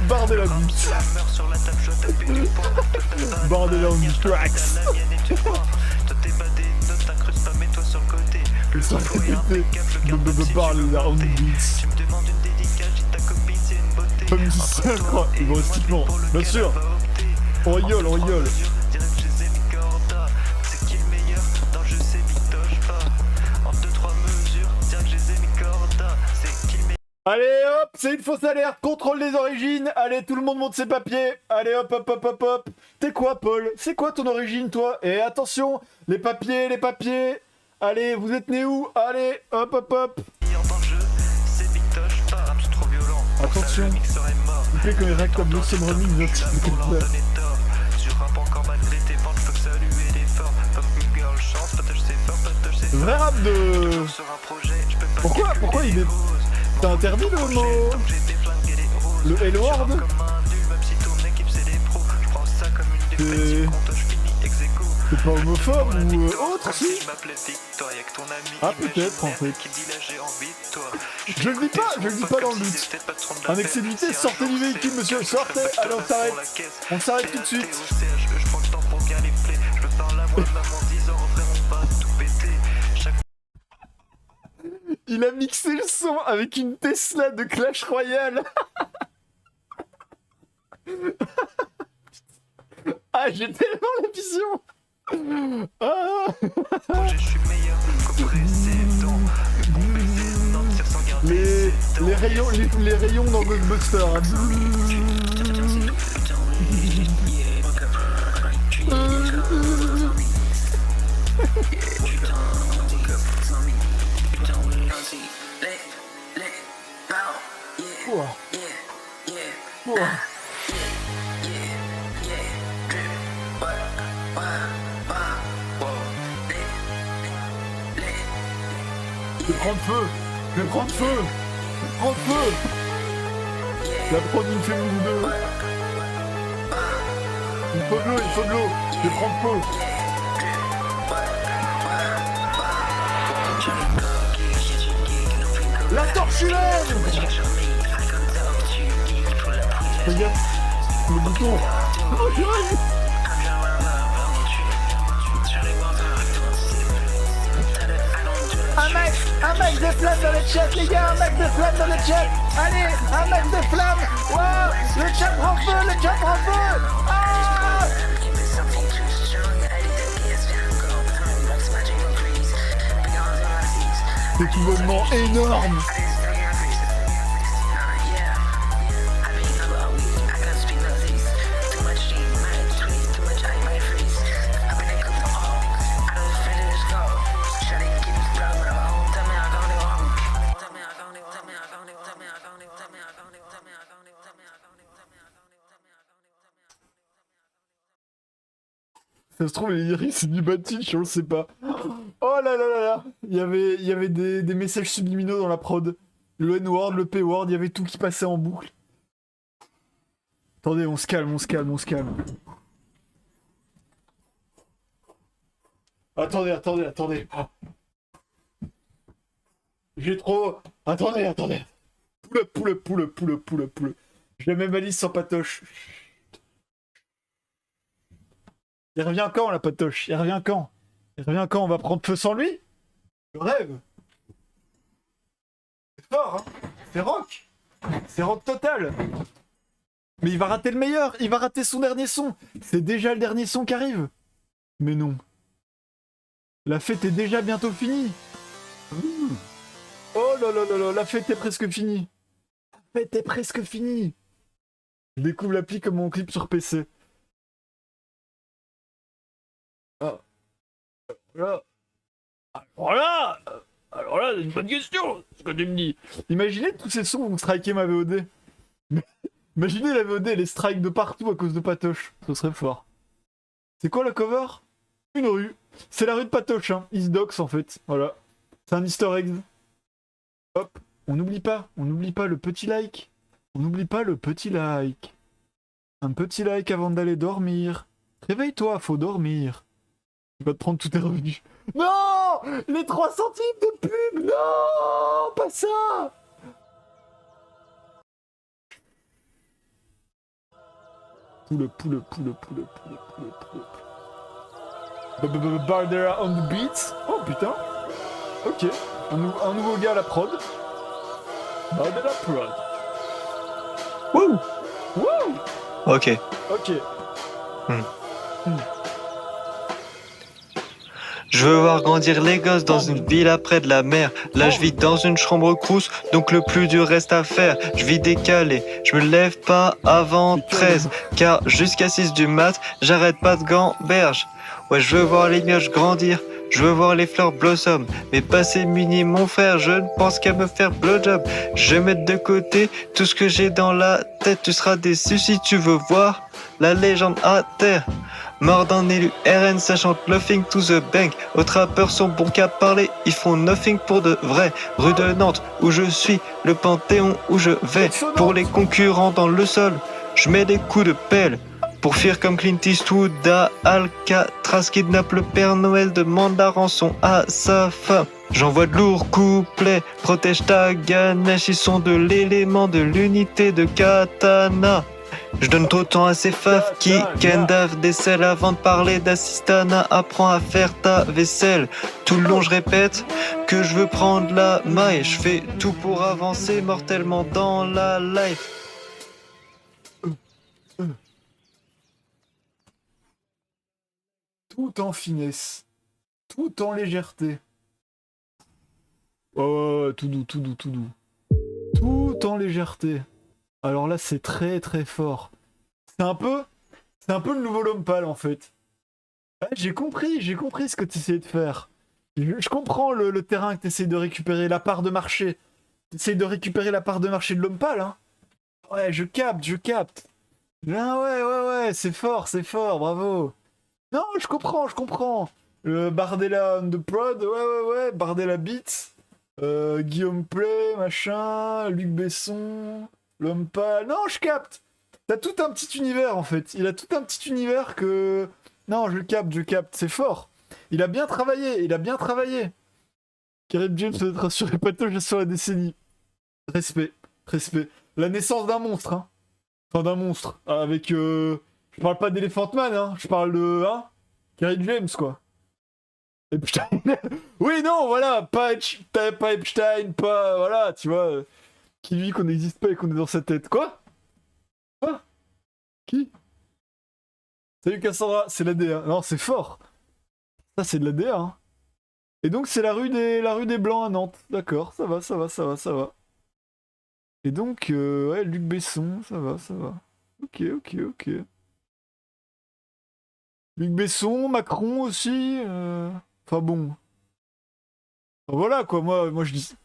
Bardez la bite. Bardez la bite, tracks. Bardez la bite. Comme ça, je crois, humoristiquement, bien sûr. On rigole. Allez hop, c'est une fausse alerte, contrôle des origines. Allez, tout le monde monte ses papiers. Allez hop. T'es quoi Paul? C'est quoi ton origine toi? Et attention, les papiers. Allez, vous êtes né où? Allez, hop. Attention, il fait que les règles comme Blossom Remix. Vrai rap de... Pourquoi il est... T'as interdit le mot... Le L-word? C'est pas homophobe ou autre, si? Ah, peut-être, en fait. Je le dis pas dans le but. Un excès de vitesse, sortez du véhicule, monsieur, sortez. Allez, on s'arrête tout de suite. Il a mixé le son avec une Tesla de Clash Royale. Ah, j'ai tellement la vision. Ah. Les rayons dans Ghostbusters. Je vais prendre feu. La prod il me fait une ou deux. Il faut de l'eau. Je vais prendre feu. La torche humaine. Regarde le bouton. Oh, j'arrive. Un max de flammes dans le chat, les gars, un max de flammes dans le chat. Allez, un max de flammes. Wow, le chat prend feu. Ah! Équipement énorme. Ça se trouve, les lyrics, c'est du Batich, on le sait pas. Oh là là là là. Il y avait des messages subliminaux dans la prod. Le N-word, le P-word, il y avait tout qui passait en boucle. Attendez, on se calme, on se calme, on se calme. Attendez, attendez, attendez. Oh. J'ai trop... Attendez, attendez. Poule. Je mets ma liste sans patoche. Il revient quand, la patoche? Il revient quand? On va prendre feu sans lui? Le rêve. C'est fort, hein? C'est rock total. Mais il va rater le meilleur. Il va rater son dernier son. C'est déjà le dernier son qui arrive. Mais non. La fête est déjà bientôt finie. Oh là là là là, la fête est presque finie. La fête est presque finie. Je découvre l'appli comme mon clip sur PC. Ah. Là. Alors là, c'est une bonne question, ce que tu me dis. Imaginez tous ces sons vont striker ma VOD. Imaginez la VOD, les strikes de partout à cause de Patoche. Ce serait fort. C'est quoi la cover? Une rue. C'est la rue de Patoche, hein. Isdox en fait. Voilà. C'est un easter egg. Hop. On n'oublie pas le petit like. On n'oublie pas le petit like. Un petit like avant d'aller dormir. Réveille-toi, faut dormir. Tu vas te prendre tous tes revenus. Non! Les 3 centimes de pub! Non! Pas ça! Poule. Bardera on the beat. Oh putain. Ok. Un nouveau gars à la prod. Bardera prod. Wouh! Wouh! Ok. Je veux voir grandir les gosses dans une villa près de la mer. Là je vis dans une chambre crousse, donc le plus dur reste à faire. Je vis décalé, je me lève pas avant 13, car jusqu'à 6 du mat, j'arrête pas de gamberge. Ouais, je veux voir les mioches grandir, je veux voir les fleurs blossom. Mais passer muni mon frère, je ne pense qu'à me faire blowjob. Je vais mettre de côté tout ce que j'ai dans la tête. Tu seras déçu si tu veux voir la légende à terre. Mort d'un élu RN, ça chante Nothing to the Bank. Aux trappeurs sont bons qu'à parler, ils font nothing pour de vrai. Rue de Nantes, où je suis, le Panthéon où je vais. Pour les concurrents dans le sol, je mets des coups de pelle. Pour fuir comme Clint Eastwood à Alcatraz, kidnappe le Père Noël, demande la rançon à sa femme. J'envoie de lourds couplets, protège ta ganache, ils sont de l'élément de l'unité de Katana. Je donne trop de temps à ces faf qui kendave des selles avant de parler d'assistana. Apprends à faire ta vaisselle. Tout le long je répète que je veux prendre la maille. Je fais tout pour avancer mortellement dans la life. Tout en finesse. Tout en légèreté. Oh, tout doux. Tout en légèreté. Alors là, c'est très très fort. C'est un peu le nouveau Lompal en fait. Ouais, j'ai compris ce que tu essayais de faire. Je comprends le terrain que tu essayes de récupérer, la part de marché. Tu essayes de récupérer la part de marché de Lompal, hein. Ouais, je capte. Ah ouais, c'est fort, bravo. Non, je comprends. Le Bardella on the prod, ouais, Bardella Beats, Guillaume Play, machin, Luc Besson... L'homme pâle... Non, je capte. T'as tout un petit univers, en fait. Il a tout un petit univers que... Non, je capte. C'est fort. Il a bien travaillé. Karim James peut être rassuré Patoche sur la décennie. Respect. La naissance d'un monstre, hein. Enfin, d'un monstre. Avec... Je parle pas d'Elephant Man, hein. Je parle de... Hein, Karim James, quoi. Epstein. Oui, non, voilà. Pas Epstein, pas... Voilà, tu vois... Qui lui qu'on n'existe pas et qu'on est dans sa tête. Quoi? Qui? Salut Cassandra, c'est l'ADA. Non, c'est fort. Ça, c'est de l'ADA, hein. Et donc, c'est la rue des Blancs à Nantes. D'accord, ça va. Et donc, ouais, Luc Besson, ça va. Ok. Luc Besson, Macron aussi. Enfin bon. Voilà, quoi, moi je dis...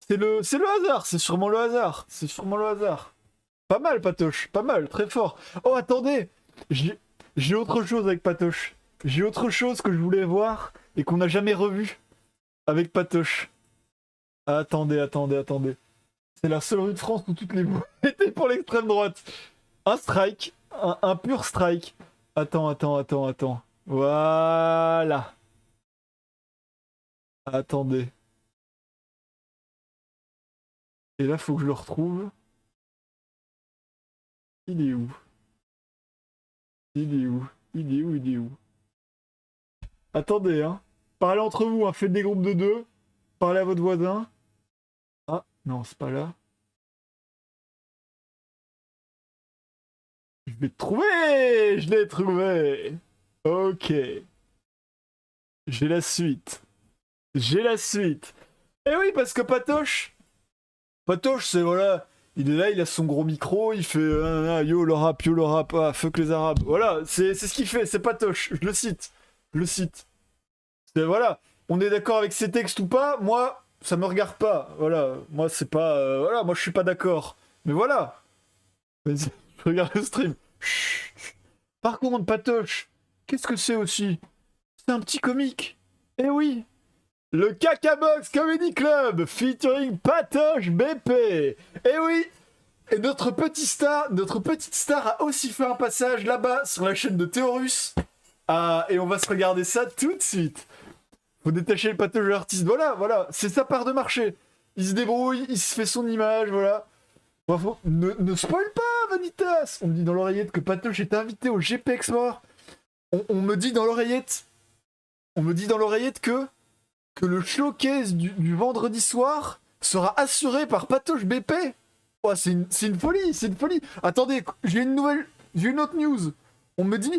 C'est le hasard, c'est sûrement le hasard. Pas mal, Patoche, pas mal, très fort. Oh, attendez, j'ai autre chose avec Patoche. J'ai autre chose que je voulais voir et qu'on n'a jamais revu avec Patoche. Attendez. C'est la seule rue de France où toutes les voix étaient pour l'extrême droite. Un strike, un pur strike. Attends. Voilà. Attendez. Et là, faut que je le retrouve. Il est où? Attendez, hein. Parlez entre vous, hein. Faites des groupes de 2. Parlez à votre voisin. Ah, non, c'est pas là. Je vais te trouver! Je l'ai trouvé! Ok. J'ai la suite. Et oui, parce que Patoche, c'est voilà, il est là, il a son gros micro, il fait yo le rap, ah, fuck les arabes. Voilà, c'est ce qu'il fait, c'est Patoche, je le cite. C'est voilà, on est d'accord avec ses textes ou pas, moi, ça me regarde pas. Voilà, moi c'est pas voilà, moi je suis pas d'accord. Mais voilà. Vas-y, je regarde le stream. Chut. Par contre, Patoche, qu'est-ce que c'est aussi? C'est un petit comique. Eh oui. Le Cacabox Comedy Club featuring Patoche BP. Eh oui. Et notre petite star a aussi fait un passage là-bas sur la chaîne de Théorus. Ah, et on va se regarder ça tout de suite. Faut détacher le Patoche de l'artiste. Voilà, c'est sa part de marché. Il se débrouille, il se fait son image, voilà. Bravo. Ne spoil pas, Vanitas. On me dit dans l'oreillette que Patoche est invité au GP Explorer. On me dit dans l'oreillette que le showcase du vendredi soir sera assuré par Patoche BP. Oh, c'est une folie. Attendez, j'ai une autre news. On me dit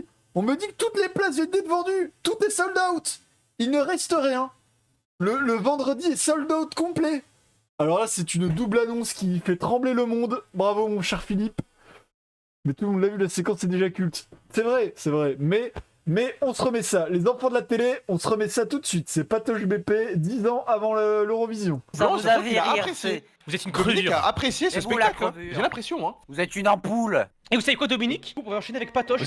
que toutes les places viennent d'être vendues. Tout est sold out. Il ne reste rien. Le vendredi est sold out complet. Alors là, c'est une double annonce qui fait trembler le monde. Bravo, mon cher Philippe. Mais tout le monde l'a vu, la séquence est déjà culte. C'est vrai. Mais on se remet ça. Les enfants de la télé, on se remet ça tout de suite. C'est Patoche BP, 10 ans avant l'Eurovision. Ça vous a fait rire, apprécié. Vous êtes une Dominique crevure. a apprécié ce Et vous, la spectacle. crevure. J'ai l'impression, hein. Vous êtes une ampoule. Et vous savez quoi, Dominique? Vous pouvez enchaîner avec Patoche.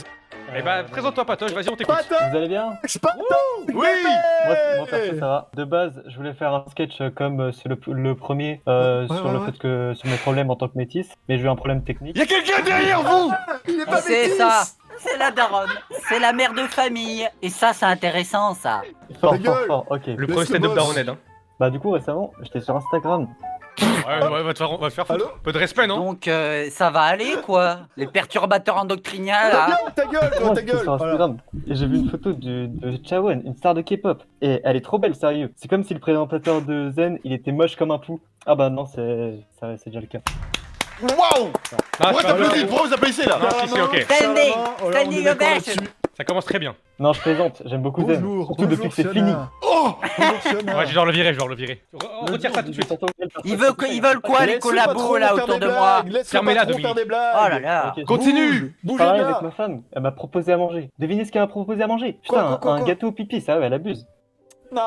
Eh bah, présente-toi, Patoche, vas-y, on t'écoute. Patoche, Vous allez bien? Oui. Moi perso ça va. De base, je voulais faire un sketch comme c'est le premier sur ouais. fait que sur mes problèmes en tant que métis, mais j'ai eu un problème technique. Il y a quelqu'un derrière vous. Il est pas C'est métis. ça. C'est la daronne. C'est la mère de famille. Et ça, c'est intéressant, ça. Fort, gueule. ok. Le Laisse premier stand-up le boss. d'Aroned, hein. Bah du coup récemment, j'étais sur Instagram. Ouais, va te faire Allô? foutre. Peu de respect, non? Donc, ça va aller, quoi. Les perturbateurs endoctriniens, là. Ta gueule, Moi, ta j'étais gueule. sur Voilà. Instagram et j'ai vu une photo de Chawen, une star de K-pop. Et elle est trop belle, sérieux. C'est comme si le présentateur de Zen, il était moche comme un pou. Ah bah non, c'est déjà le cas. Waouh. Pourquoi t'applaudis? Pourquoi vous applaudissez là? Non, si, si, ok. Standing, Voilà, on est standing d'accord ovation. là-dessus. Ça commence très bien. Non, je plaisante, j'aime beaucoup Zen. Bonjour, Surtout depuis que c'est fini. Oh. Bonjour, Fiona. Ouais, je dois le virer. On retire ça tout de suite. Ils veulent quoi, les Laissez collabos, Patron là, faire autour des de moi? blagues, laissez Fermez-la, Patron faire Dominique. des blagues. Oh là là. Ok. Continue. Bougez Pareil là. avec ma femme, elle m'a proposé à manger. Devinez ce qu'elle m'a proposé à manger? Putain, Quoi un gâteau au pipi, ça, elle abuse. Non.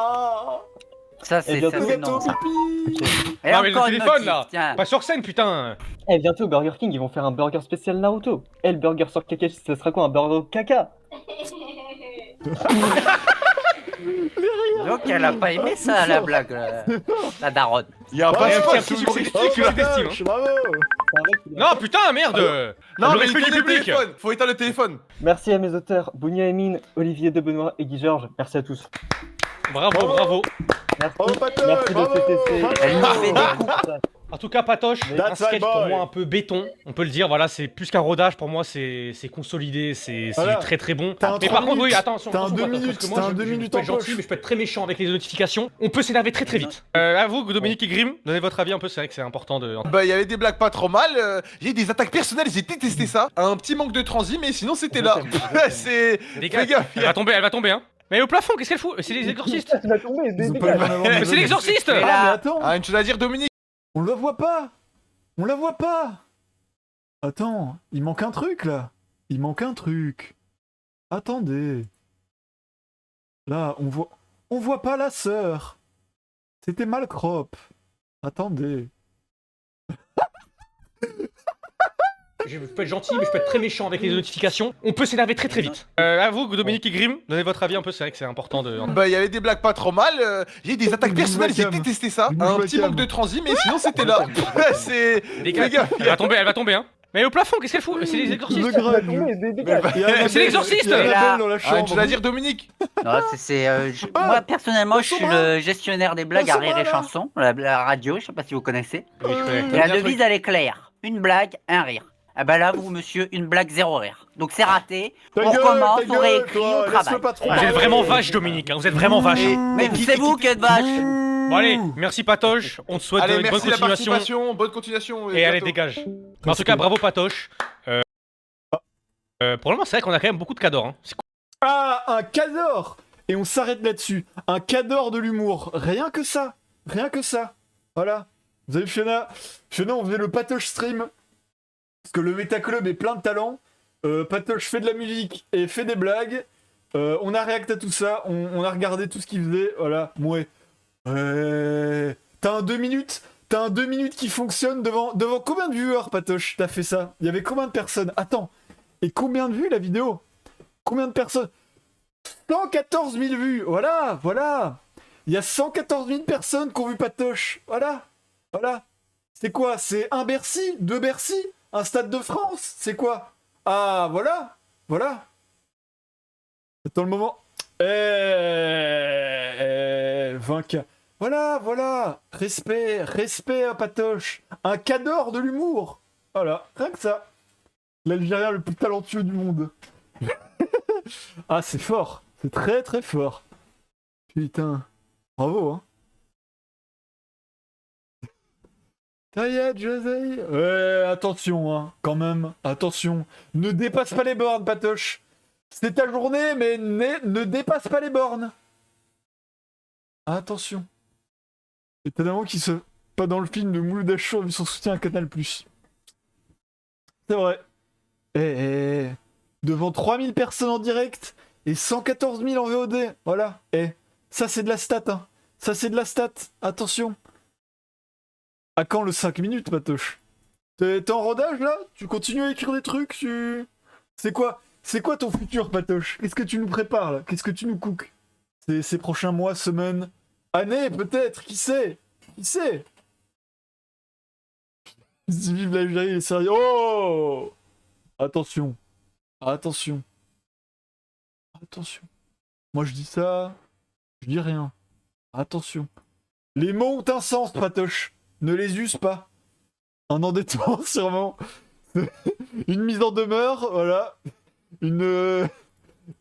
Ça, c'est bientôt, non, ça. Pipi. Et Non, mais le encore une téléphone, notice, là. tiens. Pas sur scène, putain. Eh, bientôt au Burger King, ils vont faire un burger spécial Naruto. Eh, le burger sur Kakashi, ça sera quoi? Un burger caca? Donc, elle a pas aimé ça, la blague, la daronne. Il y a un Ouais, passeport un petit sous le succès bras. d'estime, d'estime, hein. Bravo. C'est un mec qui- Non, putain, merde. Non, Le mais respect du éteins le public. téléphone. Faut éteindre le téléphone. Merci à mes auteurs, Bounia Emine, Olivier de Benoît et Guy Georges. Merci à tous. Bravo. Merci. Oh, Patoche, Merci de bravo. CTC. Elle nous fait des coups. En tout cas, Patoche, un That's my sketch pour boy. moi un peu béton, on peut le dire. Voilà, c'est plus qu'un rodage pour moi, c'est consolidé, c'est Voilà. très très bon. T'as un Mais 3 par contre, oui, minutes. attention, T'as un attention, 2 Patoche, minutes, parce que moi, t'as un je 2 peux minutes être en gentil, poche. mais je peux être très méchant avec les notifications. On peut s'énerver très très vite. À vous, Dominique et Grim, donnez votre avis un peu. C'est vrai que c'est important de. Bah, il y avait des blagues pas trop mal. J'ai eu des attaques personnelles, j'ai détesté ça. Un petit manque de transi, mais sinon c'était là. C'est. Les gars, Fais gaffe. elle va tomber, hein. Mais au plafond, qu'est-ce qu'elle fout? C'est les exorcistes. Tu vas tomber, Ils ont pas eu dégage. le même Mais c'est l'exorciste. Mais Ah, là- mais attends. Ah, une chose à dire, Dominique. On la voit pas. Attends, il manque un truc là. Attendez. Là, on voit pas la sœur. C'était Malcrop. Attendez. Je peux être gentil, mais je peux être très méchant avec les notifications. On peut s'énerver très très vite. À vous, Dominique et Grim, donnez votre avis un peu, c'est vrai que c'est important de... Bah, il y avait des blagues pas trop mal. J'ai des attaques personnelles, j'ai Cam. détesté ça. Bouge Un la petit cam. manque de transi, mais sinon c'était là. C'est. Des Les gars, Elle va tomber, hein. Mais au plafond, qu'est-ce qu'elle fout? C'est les exorcistes. Le grudge. Il y a Annabelle- C'est l'exorciste. il y a Annabelle Là. dans la arrête, chambre. tu vas dire Dominique. Non, moi, personnellement, je suis le gestionnaire des blagues à rire et là. chansons, la radio, je sais pas si vous connaissez. Oui, je connais. Et Bien la truc. devise, elle est claire. Une blague, un rire. Ah bah là, vous, monsieur, une blague, zéro rire. Donc c'est raté. Ta On gueule, recommence, ta on gueule, réécrit, toi, on laisse travaille. le patron Vous êtes parler. vraiment vache, Dominique, hein. Vous êtes vraiment vache. Mais c'est vous qui êtes vache. Bon allez, merci Patoche, on te souhaite Allez, une bonne merci la continuation. participation, bonne continuation. Et allez, bientôt. dégage. En tout cas, bravo Patoche. Pour le moment, c'est vrai qu'on a quand même beaucoup de cadors. Hein. C'est cool. Ah, un cador. Et on s'arrête là-dessus. Un cador de l'humour. Rien que ça. Rien que ça. Voilà. Vous avez vu Fiona, on faisait le Patoche stream. Parce que le Meta Club est plein de talent. Patoche fait de la musique et fait des blagues. On a réacté à tout ça. On a regardé tout ce qu'il faisait. Voilà. Mouais. T'as un 2 minutes. T'as un 2 minutes qui fonctionne devant combien de viewers, Patoche? T'as fait ça? Il y avait combien de personnes? Attends. Et combien de vues la vidéo? Combien de personnes? 114 000 vues. Voilà, voilà. Il y a 114 000 personnes qui ont vu Patoche. Voilà, voilà. C'est quoi? C'est un Bercy? Deux Bercy? Un Stade de France? C'est quoi? Ah, voilà, voilà. Attends le moment. 20K. Voilà, voilà. Respect, respect à Patoche. Un cador de l'humour. Voilà, rien que ça. L'Algérien le plus talentueux du monde. Ah, c'est fort. C'est très très fort. Putain. Bravo, hein. T'inquiète, José. Ouais, attention, hein. Quand même. Attention. Ne dépasse pas les bornes, Patoche. C'est ta journée, mais ne dépasse pas les bornes. Attention. Étonnamment qu'il soit pas dans le film de Mouloud Achour vu son soutien à Canal+. C'est vrai. Devant 3000 personnes en direct et 114 000 en VOD. Voilà. Ça c'est de la stat, hein. Ça c'est de la stat. Attention. À quand le 5 minutes, Patoche? T'es en rodage là? Tu continues à écrire des trucs? C'est quoi ton futur, Patoche? Qu'est-ce que tu nous prépares là? Qu'est-ce que tu nous cookes ces prochains mois, semaines, années peut-être? Qui sait? Qui sait? Vive l'Algérie, les sérieux. Oh! Attention. Attention. Attention. Moi je dis ça, je dis rien. Attention. Les mots ont un sens, Patoche. Ne les use pas. Un endettement, sûrement. Une mise en demeure, voilà. Une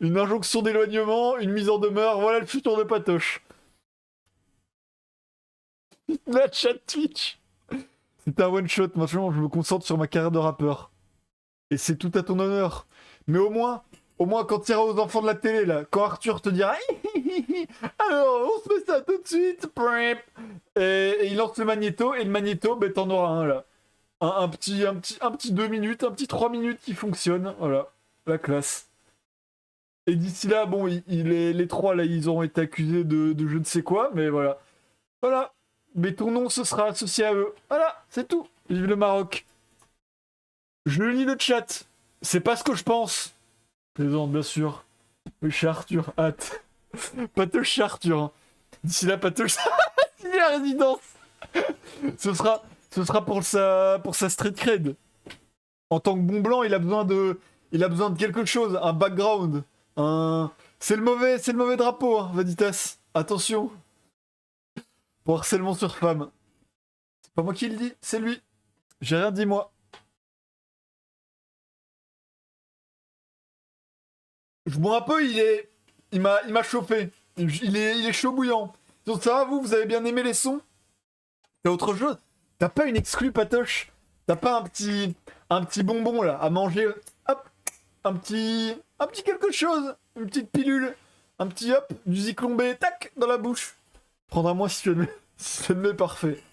injonction d'éloignement, une mise en demeure. Voilà le futur de Patoche. La chat Twitch. C'est un one shot. Maintenant, je me concentre sur ma carrière de rappeur. Et c'est tout à ton honneur. Mais au moins, quand tu iras aux enfants de la télé, là, quand Arthur te dira alors, on se fait ça tout de suite. Et il lance le magnéto, et le magnéto, ben t'en auras un, là. Un petit 2 minutes, un petit 3 minutes qui fonctionne. Voilà, la classe. Et d'ici là, bon, les trois, là, ils auront été accusés de je ne sais quoi, mais voilà. Voilà. Mais ton nom, ce sera associé à eux. Voilà, c'est tout. Vive le Maroc. Je lis le chat. C'est pas ce que je pense. Plaisante, bien sûr. Oui, chez Arthur, hâte. Patoche chez Arthur. Hein. D'ici là, Patoche, c'est la résidence. Ce sera pour sa street cred. En tant que bon blanc, il a besoin de quelque chose, un background. C'est le mauvais drapeau, hein, Vaditas. Attention. Pour harcèlement sur femme. C'est pas moi qui le dis, c'est lui. J'ai rien dit, moi. Je bois un peu, il m'a chauffé. Il est chaud bouillant. Donc ça va, vous avez bien aimé les sons? T'as autre chose? T'as pas une exclue, Patoche? T'as pas un petit bonbon là à manger? Hop, un petit quelque chose, une petite pilule, un petit hop, du Zyklon B, tac, dans la bouche. Prendra-moi si tu le parfait.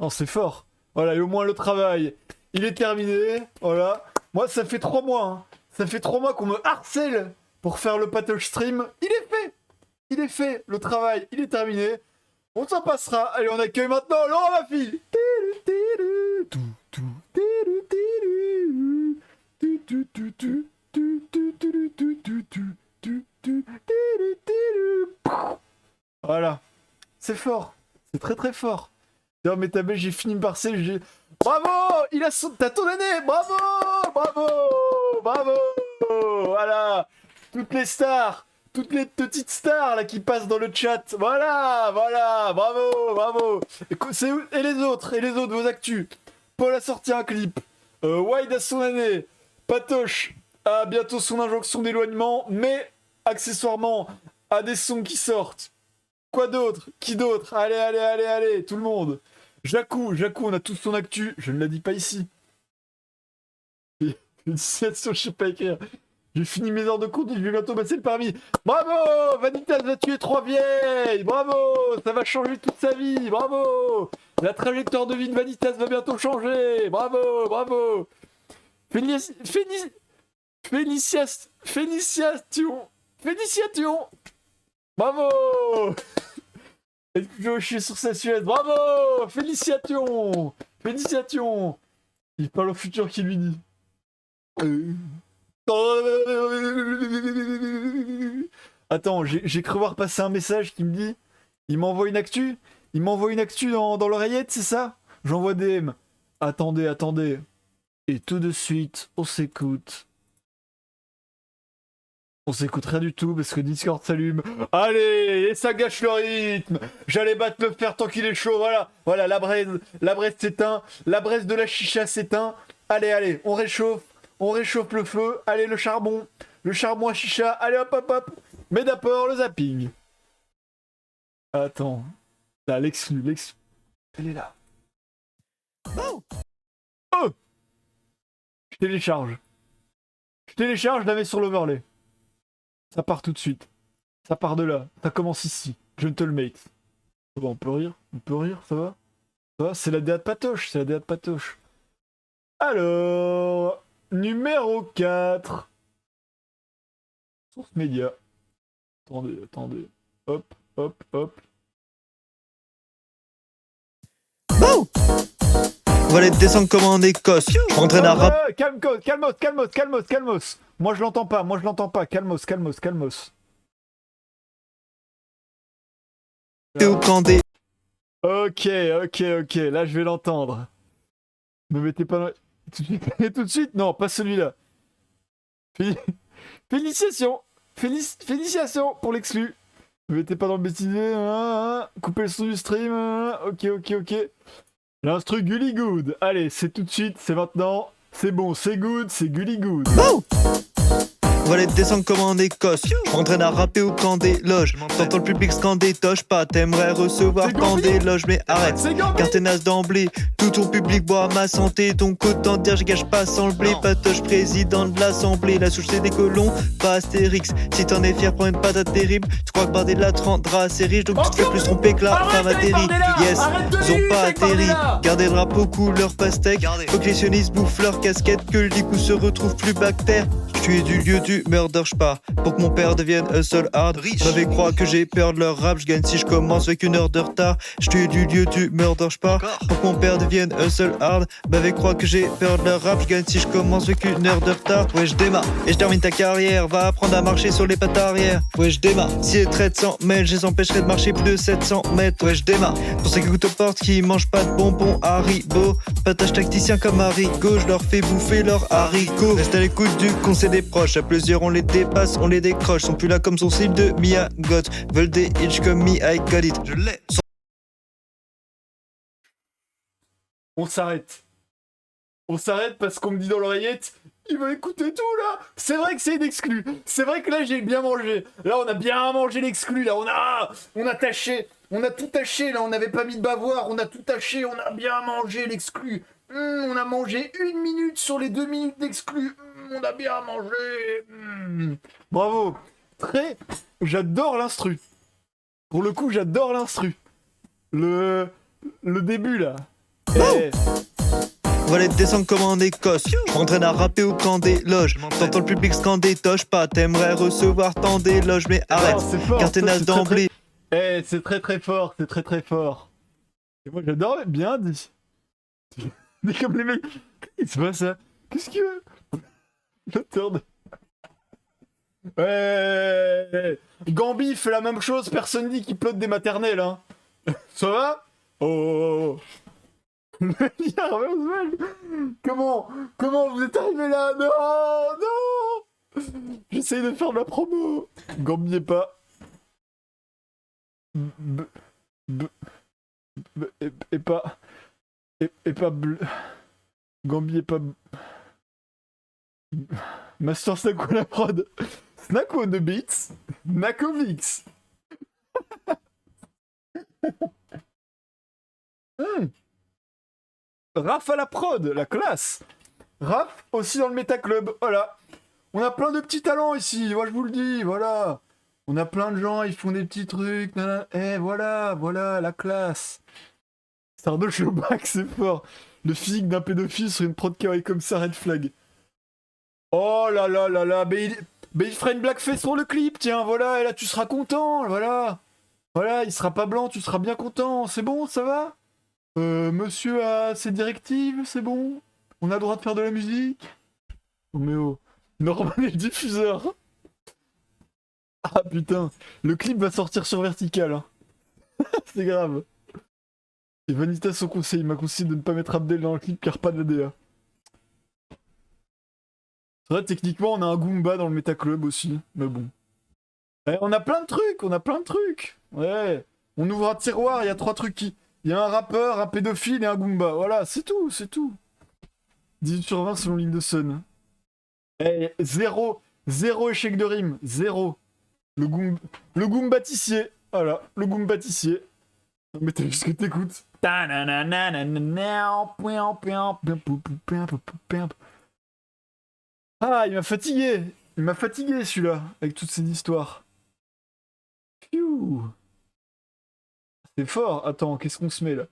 Non, c'est fort. Voilà, et au moins le travail, il est terminé. Voilà. Moi, ça fait 3 mois, hein. Ça fait 3 mois qu'on me harcèle pour faire le Patoche stream. Il est fait. Il est fait. Le travail, il est terminé. On s'en passera. Allez, on accueille maintenant Laura, ma fille. Voilà. C'est fort. C'est très très fort. Non mais t'as j'ai fini par j'ai... Bravo. Il a son... T'as ton année. Bravo. Bravo. Bravo. Voilà. Toutes les stars. Toutes les petites stars là qui passent dans le chat. Voilà. Voilà. Bravo. Bravo. Et les autres. Et les autres, vos actus. Paul a sorti un clip. Wide a son année. Patoche a bientôt son injonction d'éloignement. Mais accessoirement a des sons qui sortent. Quoi d'autre? Qui d'autre? Allez, allez, allez, allez, tout le monde. Jacou, on a tous son actu. Je ne la dis pas ici. Félicitations, je sais pas écrire. J'ai fini mes heures de conduite, je vais bientôt passer le permis. Bravo! Vanitas va tuer 3 vieilles! Bravo! Ça va changer toute sa vie! Bravo! La trajectoire de vie de Vanitas va bientôt changer! Bravo! Bravo! Félicitations! Bravo! Je suis sur sa Suède. Bravo! Félicitations! Félicitations! Il parle au futur qui lui dit. Attends, j'ai cru voir passer un message qui me dit. Il m'envoie une actu? Il m'envoie une actu dans l'oreillette, c'est ça? J'envoie DM. Attendez, attendez. Et tout de suite, on s'écoute. On s'écoute rien du tout parce que Discord s'allume. Allez, et ça gâche le rythme. J'allais battre le fer tant qu'il est chaud. Voilà, voilà, la braise s'éteint. La braise de la chicha s'éteint. Allez, allez, on réchauffe le feu. Allez, le charbon à chicha. Allez, hop, hop, hop. Mais d'abord, le zapping. Attends. Là, l'exclu. Elle est là. Oh! Je télécharge, je la mets sur l'overlay. Ça part tout de suite. Ça part de là. Ça commence ici. Gentlemate. Bon, on peut rire, ça va? Ça va? C'est la DA de Patoche, Alors, numéro 4. Source média. Attendez. Hop. Voilà, descendre comme en Écosse. Je m'entraîne à rap. Calmos. Moi je l'entends pas. Calmos. Au camp des. Ok. Là je vais l'entendre. Me mettez pas dans... tout de suite. Non, pas celui-là. Félicitations pour l'exclu. Me mettez pas dans le bêtisier. Coupez le son du stream. Ok. L'instru Gully Good. Allez, c'est tout de suite, c'est maintenant. C'est bon, c'est good, c'est Gully Good. Voilà, descendre comme en Écosse. Je m'entraîne à rapper au camp des loges. T'entends le public scander, toche pas. T'aimerais recevoir tant d'éloges, mais arrête. Car t'es naze d'emblée. Tout ton public boit à ma santé. Donc autant dire, je gâche pas sans le blé. Patoche, président de l'assemblée. La souche c'est des colons, pas Astérix. Si t'en es fier, prends une patate terrible. Tu crois que Bardella te rendra assez riche. Donc tu te fais plus tromper que la femme atterrie. Yes, ils ont pas atterri. Gardez le drapeau couleur pastèque. Faut que les sionistes bouffent leur casquette. Que le licou se retrouve plus bactère. Je suis du lieu du murder, j'pars pour que mon père devienne un seul hard. M'avais croire que j'ai peur de leur rap, je gagne si je commence avec 1 heure de retard. Je suis du lieu du murder, j'pars pour que mon père devienne un seul hard. M'avais croire que j'ai peur de leur rap, je gagne si je commence avec 1 heure de retard. Ouais, je démarre et je termine ta carrière. Va apprendre à marcher sur les pattes arrière. Ouais, je démarre. Si elle traite 100 mètres, je les empêcherai de marcher plus de 700 mètres. Ouais, je démarre. Pour ceux qui goûtent aux portes, qui mangent pas de bonbons Haribo. Patage tacticien comme Harigo, je leur fais bouffer leur haricot. Reste à l'écoute du conseil des proches. À plusieurs, on les dépasse, on les décroche. Sont plus là comme son cible de Mia Goth. Veulent des hitch comme me, I got it. Je l'ai. On s'arrête parce qu'on me dit dans l'oreillette, il va écouter tout là. C'est vrai que c'est une exclu. C'est vrai que là j'ai bien mangé. Là on a bien mangé l'exclu. Là on a taché. On a tout taché. Là on n'avait pas mis de bavoir. On a tout taché. On a bien mangé l'exclu. On a mangé 1 minute sur les 2 minutes d'exclu. On a bien mangé. Bravo. J'adore l'instru. Pour le coup j'adore l'instru. Le début là. Voilà, descendre comme en Écosse. Je m'entraîne à rapper au camp des loges. T'entends le public scander, toche pas. T'aimerais recevoir tant d'éloges, mais arrête. Car t'es naze d'emblée. C'est très fort. Et moi j'adore, bien dit. Dit comme les mecs. Qu'est-ce qui se passe ça? Qu'est-ce qu'il veut? L'auteur de... Ouais. Gambi fait la même chose, personne dit qu'il plotte des maternelles, hein. Ça va? Oh. Comment vous êtes arrivé là? Non. J'essaye de faire de la promo. Gambi est pas... Et pas... Et pas bleu... Gambi est pas... Master Snacko la prod. Snacko on the beats. Nako mix. Raph à la prod, la classe. Raph aussi dans le Meta Club, voilà. On a plein de petits talents ici, moi je vous le dis, voilà. On a plein de gens, ils font des petits trucs, nanana. Eh voilà, la classe. Sardo Showback, c'est fort. Le physique d'un pédophile sur une prod kawaii comme ça, red flag. Oh là là là là, mais il fera une blackface sur le clip, tiens, voilà, et là tu seras content, voilà. Voilà, il sera pas blanc, tu seras bien content, c'est bon, ça va? Monsieur a ses directives, c'est bon? On a le droit de faire de la musique? Oh mais oh, Norman est le diffuseur. Ah putain, le clip va sortir sur Vertical, hein. C'est grave. Et Vanita son conseil, il m'a conseillé de ne pas mettre Abdel dans le clip car pas d'ADA. C'est vrai, techniquement, on a un Goomba dans le Meta Club aussi, mais bon. Ouais, on a plein de trucs, Ouais. On ouvre un tiroir, il y a 3 trucs qui... Il y a un rappeur, un pédophile et un Goomba. Voilà, c'est tout. 18 sur 20 selon l'île de Sun. Eh, zéro échec de rime, 0. Le Goombatissier. Voilà, le Goombatissier. Mais t'as vu ce que t'écoutes. Ah, il m'a fatigué celui-là, avec toutes ces histoires. Pfiou. C'est fort. Attends, qu'est-ce qu'on se met là?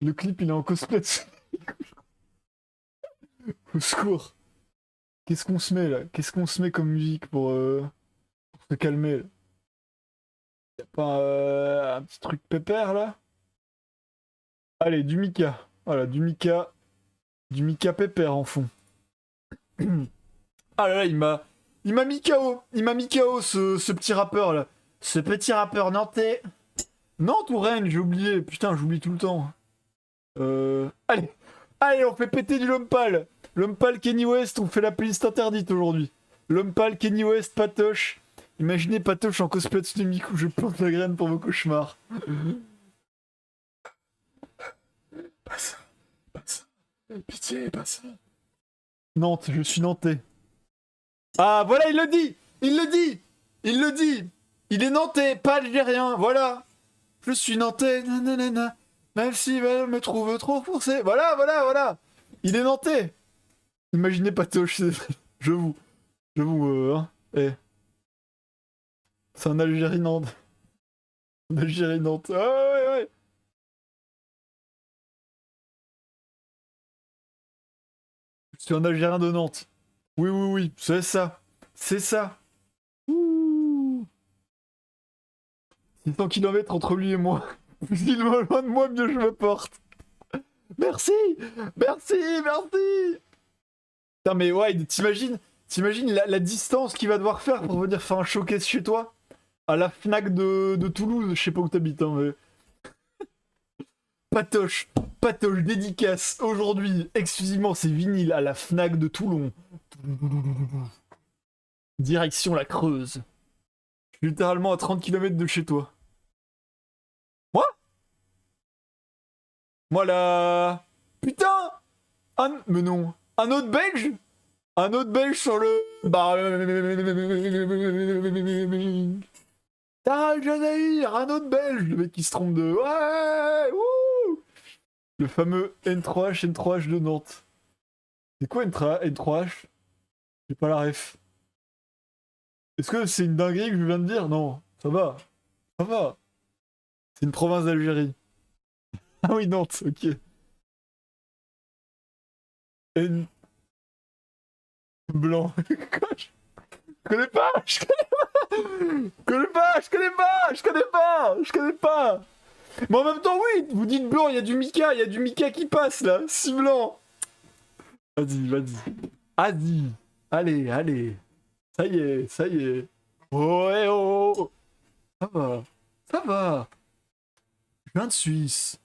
Le clip, il est en cosplay. Au secours. Qu'est-ce qu'on se met là? Qu'est-ce qu'on se met comme musique pour se calmer là? Y'a pas un petit truc pépère là? Allez, du Mika. Voilà, du Mika pépère en fond. Ah là là, il m'a mis KO. Il m'a mis KO ce petit rappeur là. Ce petit rappeur nantais. Nantes ou Rennes, j'ai oublié. Putain, j'oublie tout le temps. Allez, on fait péter du Lompal. Lompal, Kenny West, on fait la playlist interdite aujourd'hui. Lompal, Kenny West, Patoche. Imaginez Patoche en cosplay de Tsunemi où je plante la graine pour vos cauchemars. Pas ça. Pitié, pas ça. Nantes, je suis nantais. Ah, voilà, il le dit. Il est nantais, pas algérien, voilà. Je suis nantais, nanana. Même si elle me trouve trop forcé. Voilà. Il est nantais. Imaginez Patoche, j'avoue, hein. C'est un Algérie Nantes. Ah ouais. Je suis un Algérien de Nantes. Oui, c'est ça. Ouh. 600 km entre lui et moi. Plus il est loin de moi, mieux je me porte. Merci. Putain, mais ouais, t'imagines la distance qu'il va devoir faire pour venir faire un showcase chez toi? À la Fnac de Toulouse, je sais pas où t'habites, hein, mais... Patoche, dédicace, aujourd'hui, exclusivement, c'est vinyle à la Fnac de Toulon. Direction la Creuse. Je suis littéralement à 30 km de chez toi. Moi là... Putain! Mais non. Un autre belge sur le... Tara El Jazaïr, un autre belge, le mec qui se trompe de... Ouais, wouh. Le fameux N3H de Nantes. C'est quoi N3H? J'ai pas la ref. Est-ce que c'est une dinguerie que je viens de dire? Non, ça va. C'est une province d'Algérie. Ah oui, Nantes, ok. N... Blanc. Quoi? Je connais pas. Mais en même temps, oui, vous dites blanc, il y a du Mika qui passe là. Si blanc. Vas-y. Allez, allez. Ça y est, ça y est. Oh, eh, oh, oh. Ça va, ça va. Je viens de Suisse.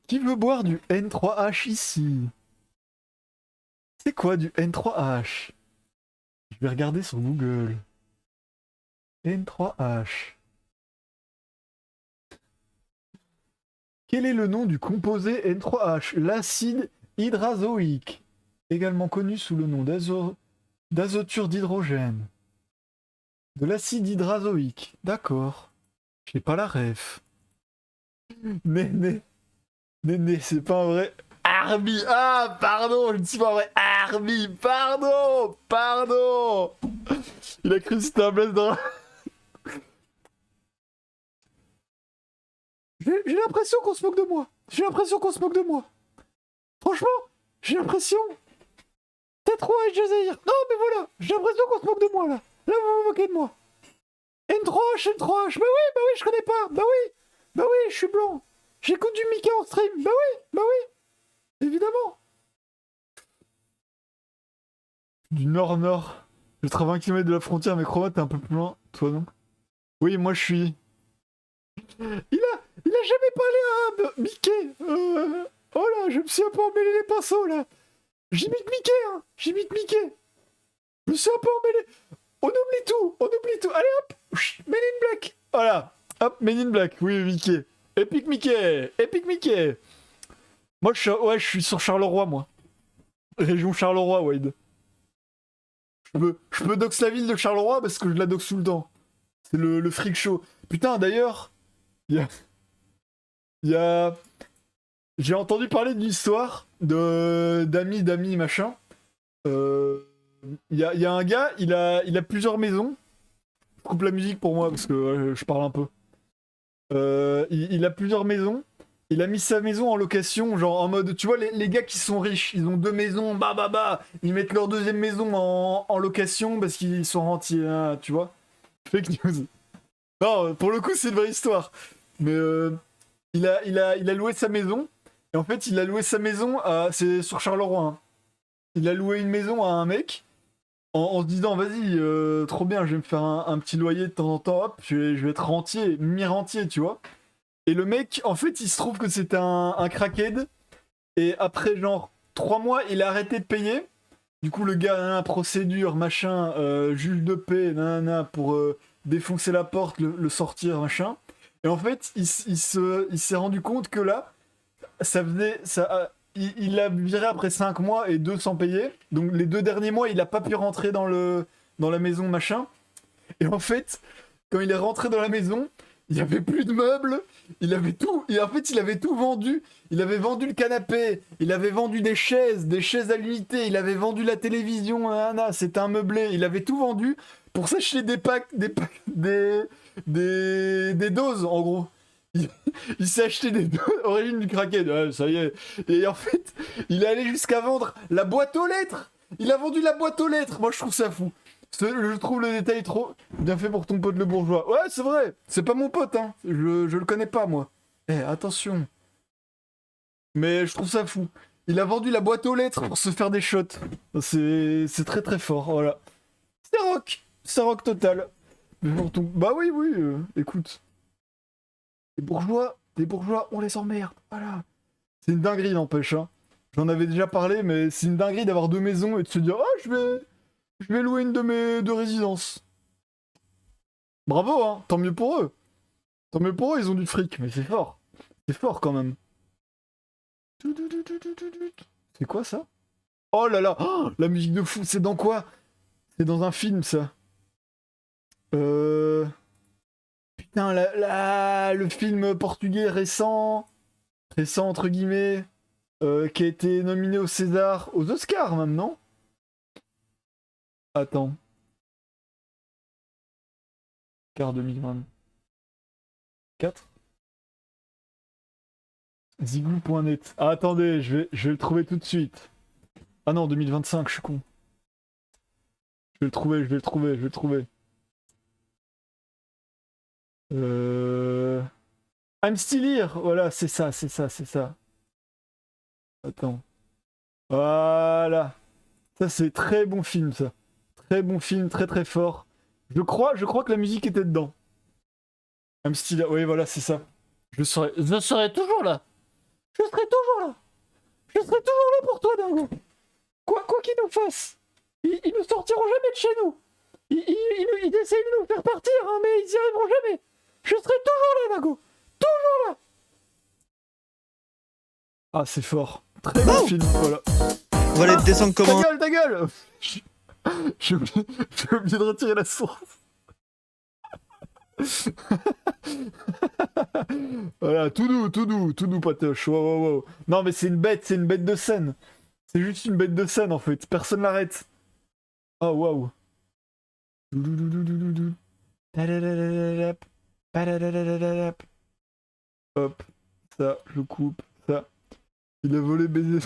Qui veut boire du N3H ici? C'est quoi du N3H? Je vais regarder sur Google. N3H. Quel est le nom du composé N3H? L'acide hydrazoïque, également connu sous le nom d'azoture d'hydrogène. De l'acide hydrazoïque, d'accord. J'ai pas la ref. Néné, c'est pas un vrai Arby. Ah, pardon, je ne suis pas un vrai Arby. Pardon. Il a cru que c'était un Blaise de... J'ai l'impression qu'on se moque de moi. Franchement, j'ai l'impression. T'as trop à Jazair. Non, mais voilà, j'ai l'impression qu'on se moque de moi là. Là, vous vous moquez de moi. N3H. Bah oui, je connais pas. Bah oui, je suis blanc. J'écoute du Mika en stream. Bah oui, évidemment. Du nord. Je travaille 20 km de la frontière, mais crois-moi, t'es un peu plus loin. Toi, non? Oui, moi, je suis... Il a jamais parlé à Mickey. Oh là, je me suis un peu emmêlé les pinceaux, là. J'imite Mickey. Je me suis un peu emmêlé. On oublie tout. Allez, hop. Men in Black. Voilà. Hop, Men in Black. Oui, Mickey. Epic Mickey. Moi, je suis sur Charleroi, moi. Région Charleroi, Wade. Je peux dox la ville de Charleroi parce que je la dox tout le temps. C'est le freak show. Putain, d'ailleurs, il y a... J'ai entendu parler d'une histoire d'amis, machin. Il y a un gars, il a plusieurs maisons. Je coupe la musique pour moi parce que je parle un peu. Il a plusieurs maisons. Il a mis sa maison en location, genre en mode, tu vois, les gars qui sont riches, ils ont 2 maisons, ils mettent leur 2e maison en location parce qu'ils sont rentiers, hein, tu vois. Fake news. Non, pour le coup, c'est une vraie histoire. Mais il a loué sa maison. Et en fait, il a loué sa maison c'est sur Charleroi. Hein. Il a loué une maison à un mec en se disant, vas-y, trop bien, je vais me faire un petit loyer de temps en temps, hop, je vais être rentier, mi-rentier, tu vois. Et le mec, en fait, il se trouve que c'était un crackhead. Et après, genre, 3 mois, il a arrêté de payer. Du coup, le gars, procédure, machin, juge de paix, pour défoncer la porte, le sortir, machin. Et en fait, il s'est rendu compte que là, il l'a viré après 5 mois et 2 sans payer. Donc les 2 derniers mois, il a pas pu rentrer dans la maison, machin. Et en fait, quand il est rentré dans la maison, il y avait plus de meubles, il avait tout. Et en fait, il avait tout vendu. Il avait vendu le canapé, il avait vendu des chaises à l'unité, il avait vendu la télévision, c'était un meublé. Il avait tout vendu pour s'acheter des doses, en gros. Il s'est acheté des doses, origine du crackhead, ouais, ça y est. Et en fait, il est allé jusqu'à vendre la boîte aux lettres. Il a vendu la boîte aux lettres. Moi, je trouve ça fou. Je trouve le détail trop bien fait pour ton pote le bourgeois. Ouais, c'est vrai. C'est pas mon pote, hein. Je le connais pas, moi. Attention. Mais je trouve ça fou. Il a vendu la boîte aux lettres pour se faire des shots. C'est très très fort, voilà. C'est rock total. Mais bah oui, écoute. Les bourgeois, on les emmerde, voilà. C'est une dinguerie, n'empêche, hein. J'en avais déjà parlé, mais c'est une dinguerie d'avoir 2 maisons et de se dire, oh, je vais louer une de mes 2 résidences. Bravo, hein, tant mieux pour eux. Ils ont du fric, mais c'est fort. C'est fort, quand même. C'est quoi, ça? Oh là là, la musique de fou, c'est dans quoi? C'est dans un film, ça. Putain, le film portugais récent entre guillemets, qui a été nominé au César, aux Oscars même, non? Attends. Oscar 2024. Ziglou.net. Ah, attendez, je vais le trouver tout de suite. Ah non, 2025, je suis con. Je vais le trouver. I'm still here. Voilà, c'est ça. Attends. Voilà. Ça, c'est très bon film, ça. Très bon film, très très fort. Je crois que la musique était dedans. Même style, oui, voilà, c'est ça. Je serai toujours là. Je serai toujours là. Je serai toujours là pour toi, Dingo. Quoi qu'ils nous fassent. Ils ne sortiront jamais de chez nous. Ils essayent de nous faire partir, hein, mais ils y arriveront jamais. Je serai toujours là, Dingo. Toujours là. Ah, c'est fort. Très bon film, voilà. On va aller descendre comment? Ta gueule. J'ai oublié de retirer la source. Voilà, tout doux, Patoche. Wow. Non, mais c'est une bête de scène. C'est juste une bête de scène en fait. Personne l'arrête. Oh, waouh. Hop, ça, je coupe, ça. Il a volé baiser.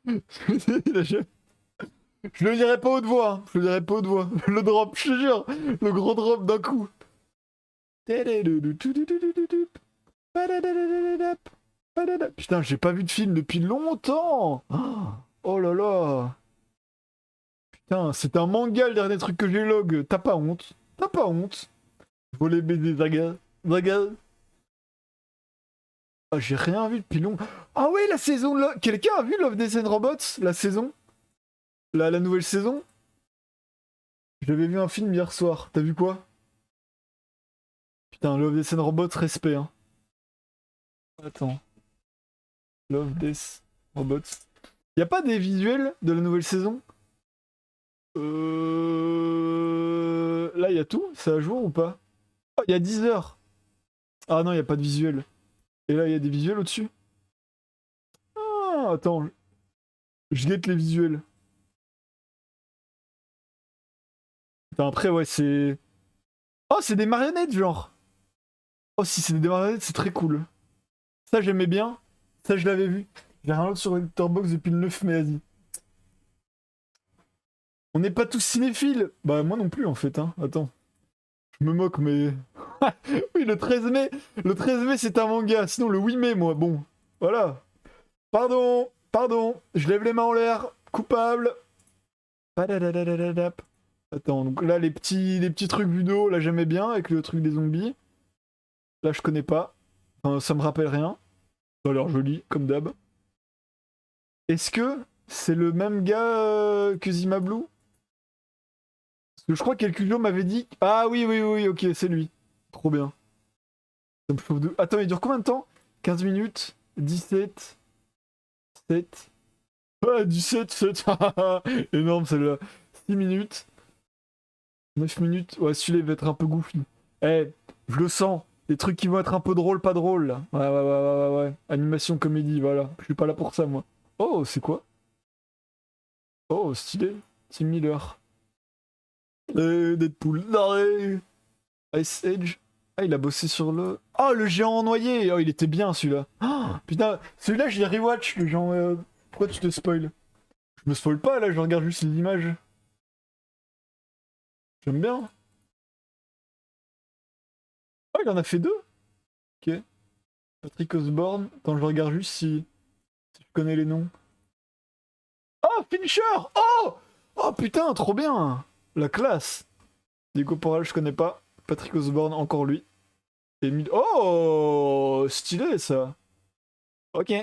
Il a jamais... Je le dirai pas haute voix, hein. Je le dirai pas haute voix. Le drop, je te jure. Le gros drop d'un coup. Putain, j'ai pas vu de film depuis longtemps. Oh là là. Putain, c'est un manga le dernier truc que j'ai log. T'as pas honte. T'as pas honte. Voler baiser, regarde. Ah, j'ai rien vu depuis longtemps. Ah oui, la saison là. Quelqu'un a vu Love, Death and Robots? La saison? La nouvelle saison? J'avais vu un film hier soir. T'as vu quoi? Putain, Love, Death and Robots, respect, hein. Attends. Love, Death, Robots. Y'a pas des visuels de la nouvelle saison? Là, y'a tout? C'est à jour ou pas? Oh, y'a 10 heures. Ah non, y'a pas de visuel. Et là, y'a des visuels au-dessus? Ah, attends. Je guette les visuels. Putain, après, ouais, c'est... Oh, c'est des marionnettes, genre. Oh, si c'est des marionnettes, c'est très cool. Ça, j'aimais bien. Ça, je l'avais vu. J'ai rien d'autre sur Letterboxd depuis le 9 mai, vas-y. On n'est pas tous cinéphiles. Bah, moi non plus, en fait, hein. Attends. Je me moque, mais... Oui, le 13 mai. Le 13 mai, c'est un manga. Sinon, le 8 mai, moi, bon. Voilà. Pardon. Je lève les mains en l'air. Coupable. Attends, donc là, les petits trucs vidéo, là, j'aimais bien, avec le truc des zombies. Là, je connais pas. Enfin, ça me rappelle rien. Ça a l'air joli, comme d'hab. Est-ce que c'est le même gars que Zima Blue? Parce que je crois que quelqu'un m'avait dit... Ah oui, ok, c'est lui. Trop bien. Ça me chauffe de... Attends, il dure combien de temps? 15 minutes 17 7 Ah, 17, 7 Énorme, celle-là. 6 minutes 9 minutes. Ouais, celui-là, il va être un peu goofy. Eh, je le sens. Des trucs qui vont être un peu drôles, pas drôles, là. Ouais. Animation, comédie, voilà. Je suis pas là pour ça, moi. Oh, c'est quoi? Oh, stylé. Tim Miller. Deadpool. Ice Age. Ah, il a bossé sur le... Oh, le géant noyé. Oh, il était bien, celui-là. Oh, putain, celui-là, je l'ai rewatch, le géant... Pourquoi tu te spoil? Je me spoil pas, là, je regarde juste les images. J'aime bien. Oh, il en a fait 2. Ok. Patrick Osborne. Attends, je regarde juste si je connais les noms. Oh, Fincher. Oh, putain, trop bien. La classe. Diego Porral, je connais pas. Patrick Osborne, encore lui. Oh, stylé, ça. Ok,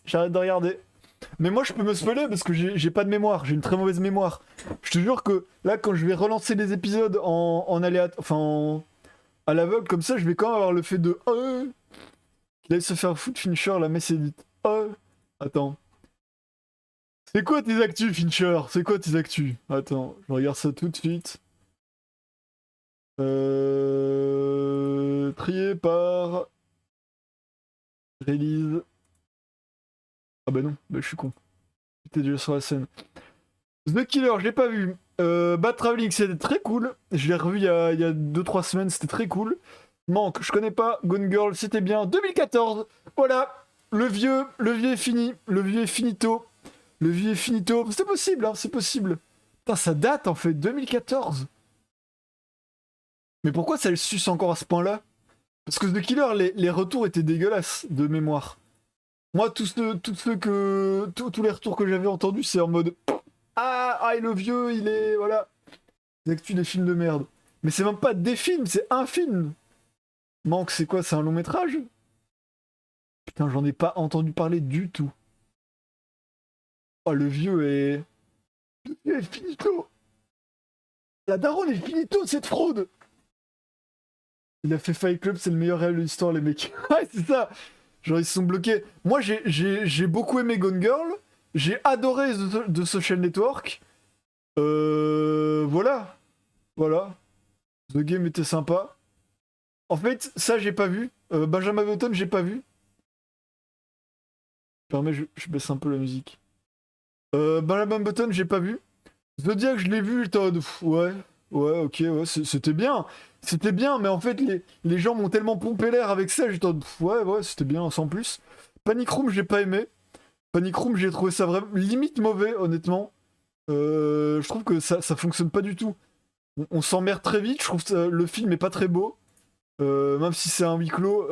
j'arrête de regarder. Mais moi, je peux me spoiler parce que j'ai pas de mémoire. J'ai une très mauvaise mémoire. Je te jure que là, quand je vais relancer les épisodes en aléatoire... Enfin, à l'aveugle, comme ça, je vais quand même avoir le fait de... qu'il aille se faire foutre Fincher, la messe est dite. Attends. C'est quoi tes actus, Fincher? C'est quoi tes actus? Attends, je regarde ça tout de suite. Trié par... Release... Ah bah non, bah je suis con. J'étais déjà sur la scène. The Killer, je l'ai pas vu. Bad Traveling, c'était très cool. Je l'ai revu il y a 2-3 semaines, c'était très cool. Manque, je connais pas. Gone Girl, c'était bien. 2014, voilà. Le vieux est fini. Le vieux est finito. C'est possible, hein, c'est possible. Putain, ça date en fait, 2014. Mais pourquoi ça le suce encore à ce point-là? Parce que The Killer, les retours étaient dégueulasses de mémoire. Moi, tous les retours que j'avais entendus, c'est en mode ah, et le vieux, il est. Voilà. Les actus des films de merde. Mais c'est même pas des films, c'est un film. Manque, c'est quoi? C'est un long métrage? Putain, j'en ai pas entendu parler du tout. Oh, le vieux est. Le vieux est finito. La daronne est finito, cette fraude. Il a fait Fight Club, c'est le meilleur réel de l'histoire, les mecs. Ouais, c'est ça. Genre, ils se sont bloqués. Moi, j'ai beaucoup aimé Gone Girl. J'ai adoré The Social Network. Voilà. Voilà. The Game était sympa. En fait, ça, j'ai pas vu. Benjamin Button, j'ai pas vu. Permets, je baisse un peu la musique. Benjamin Button, j'ai pas vu. Zodiac, je l'ai vu, j'étais en mode, ouais, ok, ouais, c'était bien. C'était bien, mais en fait, les gens m'ont tellement pompé l'air avec ça, j'étais en mode, ouais, c'était bien, sans plus. Panic Room, j'ai pas aimé. Panic Room, j'ai trouvé ça vraiment limite mauvais, honnêtement. Je trouve que ça fonctionne pas du tout. On s'emmerde très vite, je trouve que le film est pas très beau. Même si c'est un huis clos,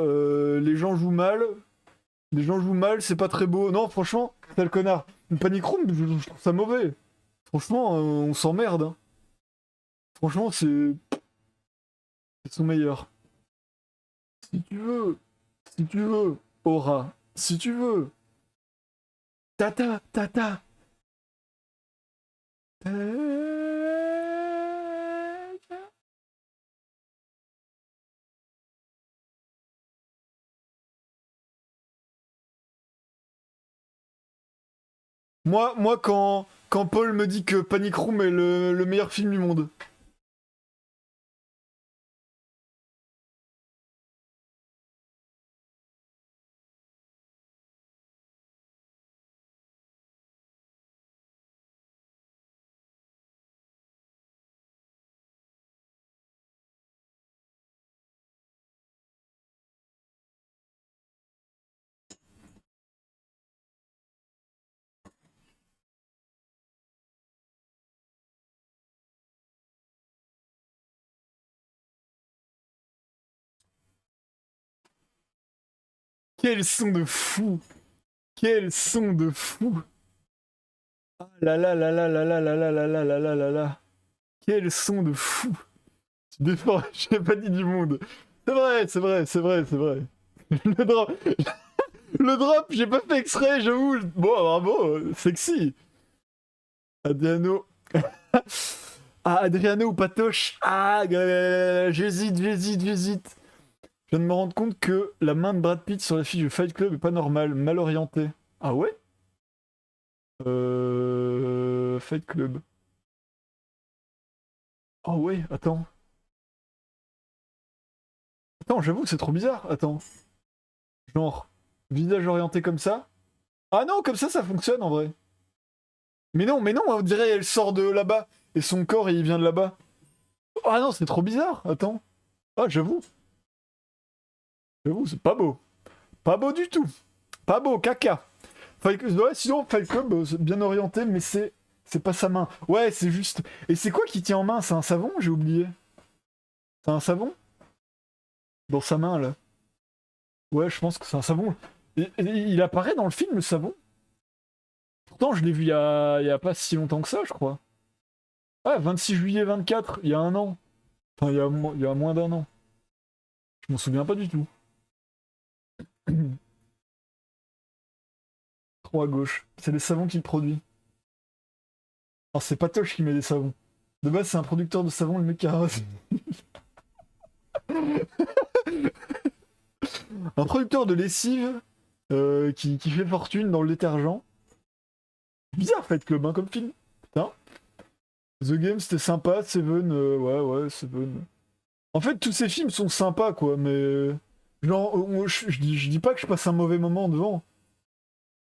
les gens jouent mal. Les gens jouent mal, c'est pas très beau. Non, franchement, c'est le connard. Panic Room, je trouve ça mauvais. Franchement, on s'emmerde. Hein. Franchement, c'est son meilleur. Si tu veux, Aura, si tu veux. Tata. Moi quand Paul me dit que Panic Room est le meilleur film du monde. Quel son de fou! Quel son de fou! Ah là là là là là là là là là là là là là là! Quel son de fou! Tu défends, j'ai pas dit du monde. C'est vrai. Le drop, le drop, j'ai pas fait exprès, j'avoue. Bon, bravo, sexy. Adriano. Ah, Adriano ou Patoche. Ah, j'hésite. Je viens de me rendre compte que la main de Brad Pitt sur la fiche du Fight Club est pas normale, mal orientée. Ah ouais? Fight Club. Oh ouais, attends. Attends, j'avoue, c'est trop bizarre. Attends. Genre, visage orienté comme ça. Ah non, comme ça fonctionne en vrai. Mais non, on dirait elle sort de là-bas. Et son corps, il vient de là-bas. Ah non, c'est trop bizarre. Attends. Ah, j'avoue. J'avoue, c'est pas beau. Pas beau du tout. Pas beau, caca. Ouais, sinon, Fight Club, c'est bien orienté, mais c'est pas sa main. Ouais, c'est juste... Et c'est quoi qui tient en main? C'est un savon? J'ai oublié. C'est un savon? Dans sa main, là. Ouais, je pense que c'est un savon. Il apparaît dans le film, le savon? Pourtant, je l'ai vu il y a pas si longtemps que ça, je crois. Ah, 26 juillet 24, il y a un an. Enfin, il y a moins d'un an. Je m'en souviens pas du tout. Trop à gauche. C'est les savons qu'il produit. Alors, c'est Patoche qui met des savons. De base, c'est un producteur de savon, le mec qui a... Un producteur de lessive qui fait fortune dans le détergent. Bizarre Fight Club hein, comme film. Putain. The Game c'était sympa, Seven, ouais, Seven. En fait, tous ces films sont sympas quoi, mais. Genre, je dis pas que je passe un mauvais moment devant.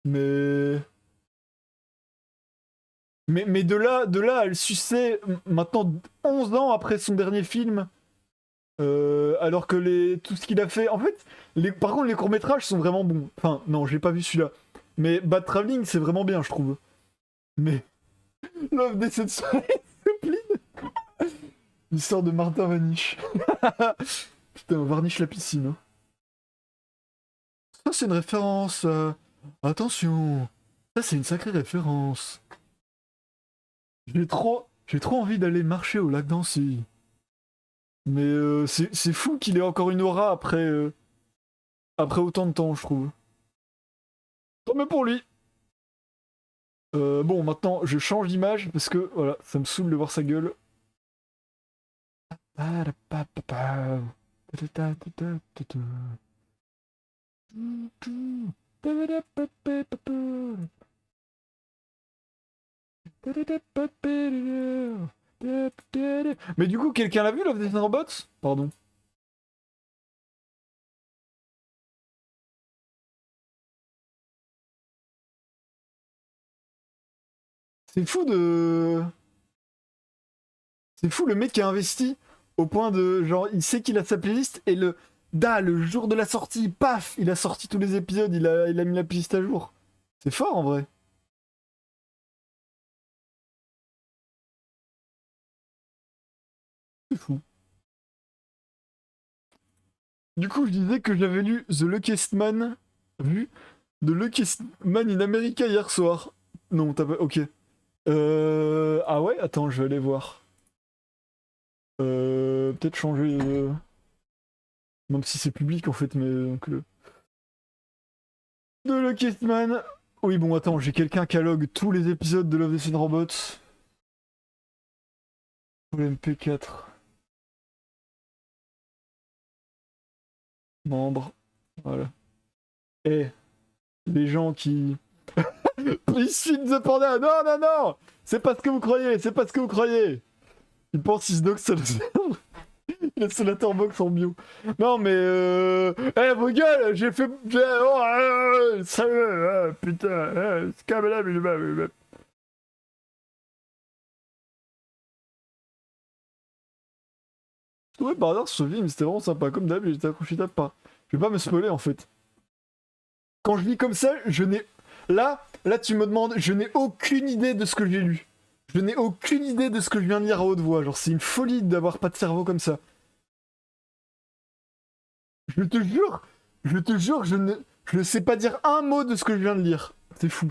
Mais. Mais de là à le sucer maintenant 11 ans après son dernier film. Alors que tout ce qu'il a fait. En fait, par contre, les courts-métrages sont vraiment bons. Enfin, non, j'ai pas vu celui-là. Mais Bad Traveling, c'est vraiment bien, je trouve. Mais. Love des 7 soirées, l'histoire de Martin Vanish. Putain, on varniche la piscine. Hein. Ça, c'est une référence Attention. Ça, c'est une sacrée référence. J'ai trop envie d'aller marcher au lac d'Annecy. Mais c'est fou qu'il ait encore une aura après autant de temps, je trouve. Tant mieux pour lui. Bon, maintenant, je change d'image parce que, voilà, ça me saoule de voir sa gueule. Mais du coup, quelqu'un l'a vu, Love, Death and Robots? Pardon. C'est fou de... C'est fou le mec qui a investi au point de... Genre, il sait qu'il a sa playlist et le jour de la sortie, paf, il a sorti tous les épisodes, il a mis la playlist à jour. C'est fort en vrai. C'est fou. Du coup, je disais que j'avais lu The Luckiest Man, The Luckiest Man in America hier soir. Non, t'as pas... Ok. Ah ouais? Attends, je vais aller voir. Peut-être changer... Même si c'est public en fait, mais... Donc, The Luckiest Man... Oui, bon, attends, j'ai quelqu'un qui log tous les épisodes de Love, Death and Robots. Pour l'MP4. Membre. Voilà. Et les gens qui... Please feed the panda. Non, non, non. C'est pas ce que vous croyez, c'est pas ce que vous croyez. Il pense qu'il se dock seul. Il a Solator Box en bio. Non, mais Eh, vos gueules, j'ai fait... Salut, putain. C'est quand même là, ouais, par hasard, ce film, c'était vraiment sympa. Comme d'hab, j'étais accroché tape pas. Je vais pas me spoiler, en fait. Quand je lis comme ça, je n'ai... Là, tu me demandes, je n'ai aucune idée de ce que j'ai lu. Je n'ai aucune idée de ce que je viens de lire à haute voix. Genre, c'est une folie d'avoir pas de cerveau comme ça. Je te jure, je ne sais pas dire un mot de ce que je viens de lire. C'est fou.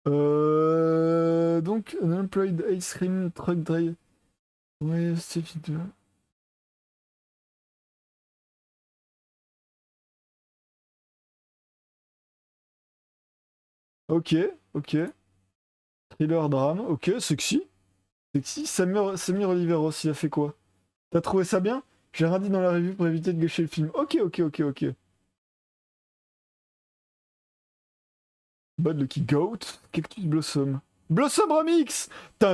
Donc, Unemployed Ice Cream Truck Drive. Ouais, c'est vidéo. Ok, ok. Thriller drame, ok, sexy. Sexy. Samir Oliveros, il a fait quoi? T'as trouvé ça bien? J'ai rien dit dans la revue pour éviter de gâcher le film. Ok, ok, ok, ok. Bad Lucky Goat, Cactus Blossom. Blossom Remix! C'est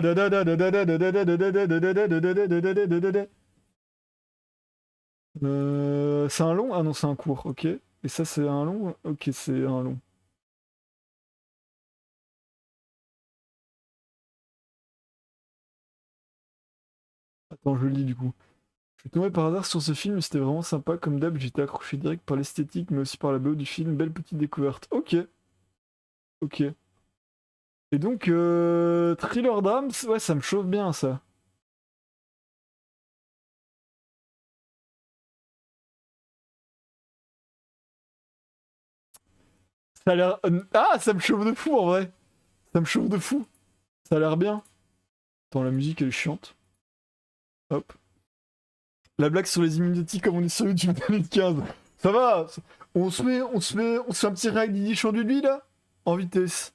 un long? Ah non, c'est un court, ok. Et ça, c'est un long? Ok, c'est un long. Attends, je le lis du coup. Je suis tombé par hasard sur ce film, c'était vraiment sympa. Comme d'hab, j'étais accroché direct par l'esthétique, mais aussi par la BO du film. Belle petite découverte. Ok. Ok. Et donc, Thriller Drame, ouais, ça me chauffe bien, ça. Ça a l'air... Ah, ça me chauffe de fou, en vrai. Ça me chauffe de fou. Ça a l'air bien. Attends, la musique, elle est chiante. Hop. La blague sur les Illuminati comme on est sur YouTube 2015. Ça va. On se fait un petit réact Didi Chanduli, là. En vitesse.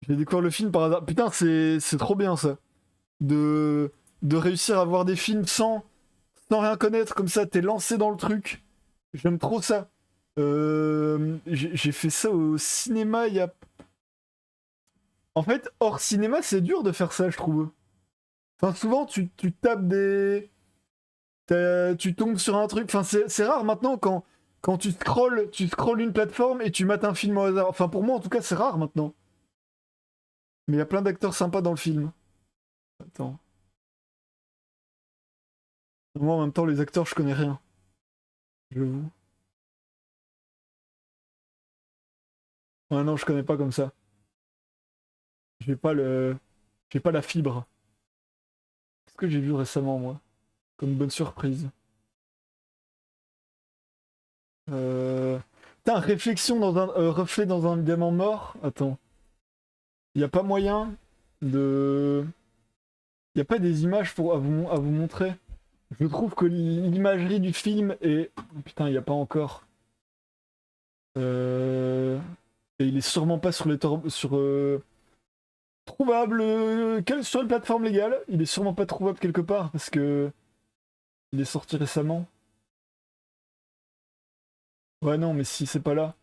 J'ai découvert le film par hasard. Putain, c'est trop bien, ça. De réussir à voir des films sans rien connaître, comme ça, t'es lancé dans le truc. J'aime trop ça. J'ai fait ça au cinéma il y a... En fait, hors cinéma, c'est dur de faire ça, je trouve. Enfin, souvent, tu tapes des... Tu tombes sur un truc... Enfin, c'est rare maintenant quand tu scrolles une plateforme et tu mates un film au hasard. Enfin, pour moi, en tout cas, c'est rare maintenant. Mais il y a plein d'acteurs sympas dans le film. Attends. Moi, en même temps, les acteurs, je connais rien. J'avoue. Ouais, non, je connais pas comme ça. J'ai pas la fibre. Qu'est-ce que j'ai vu récemment, moi? Comme bonne surprise. Putain, réflexion dans un reflet dans un diamant mort. Attends. Y a pas moyen de. Y a pas des images pour à vous montrer. Je trouve que l'imagerie du film est. Putain, y a pas encore. Et il est sûrement pas sur les trouvable sur une plateforme légale. Il est sûrement pas trouvable quelque part parce que il est sorti récemment. Ouais non mais si c'est pas là.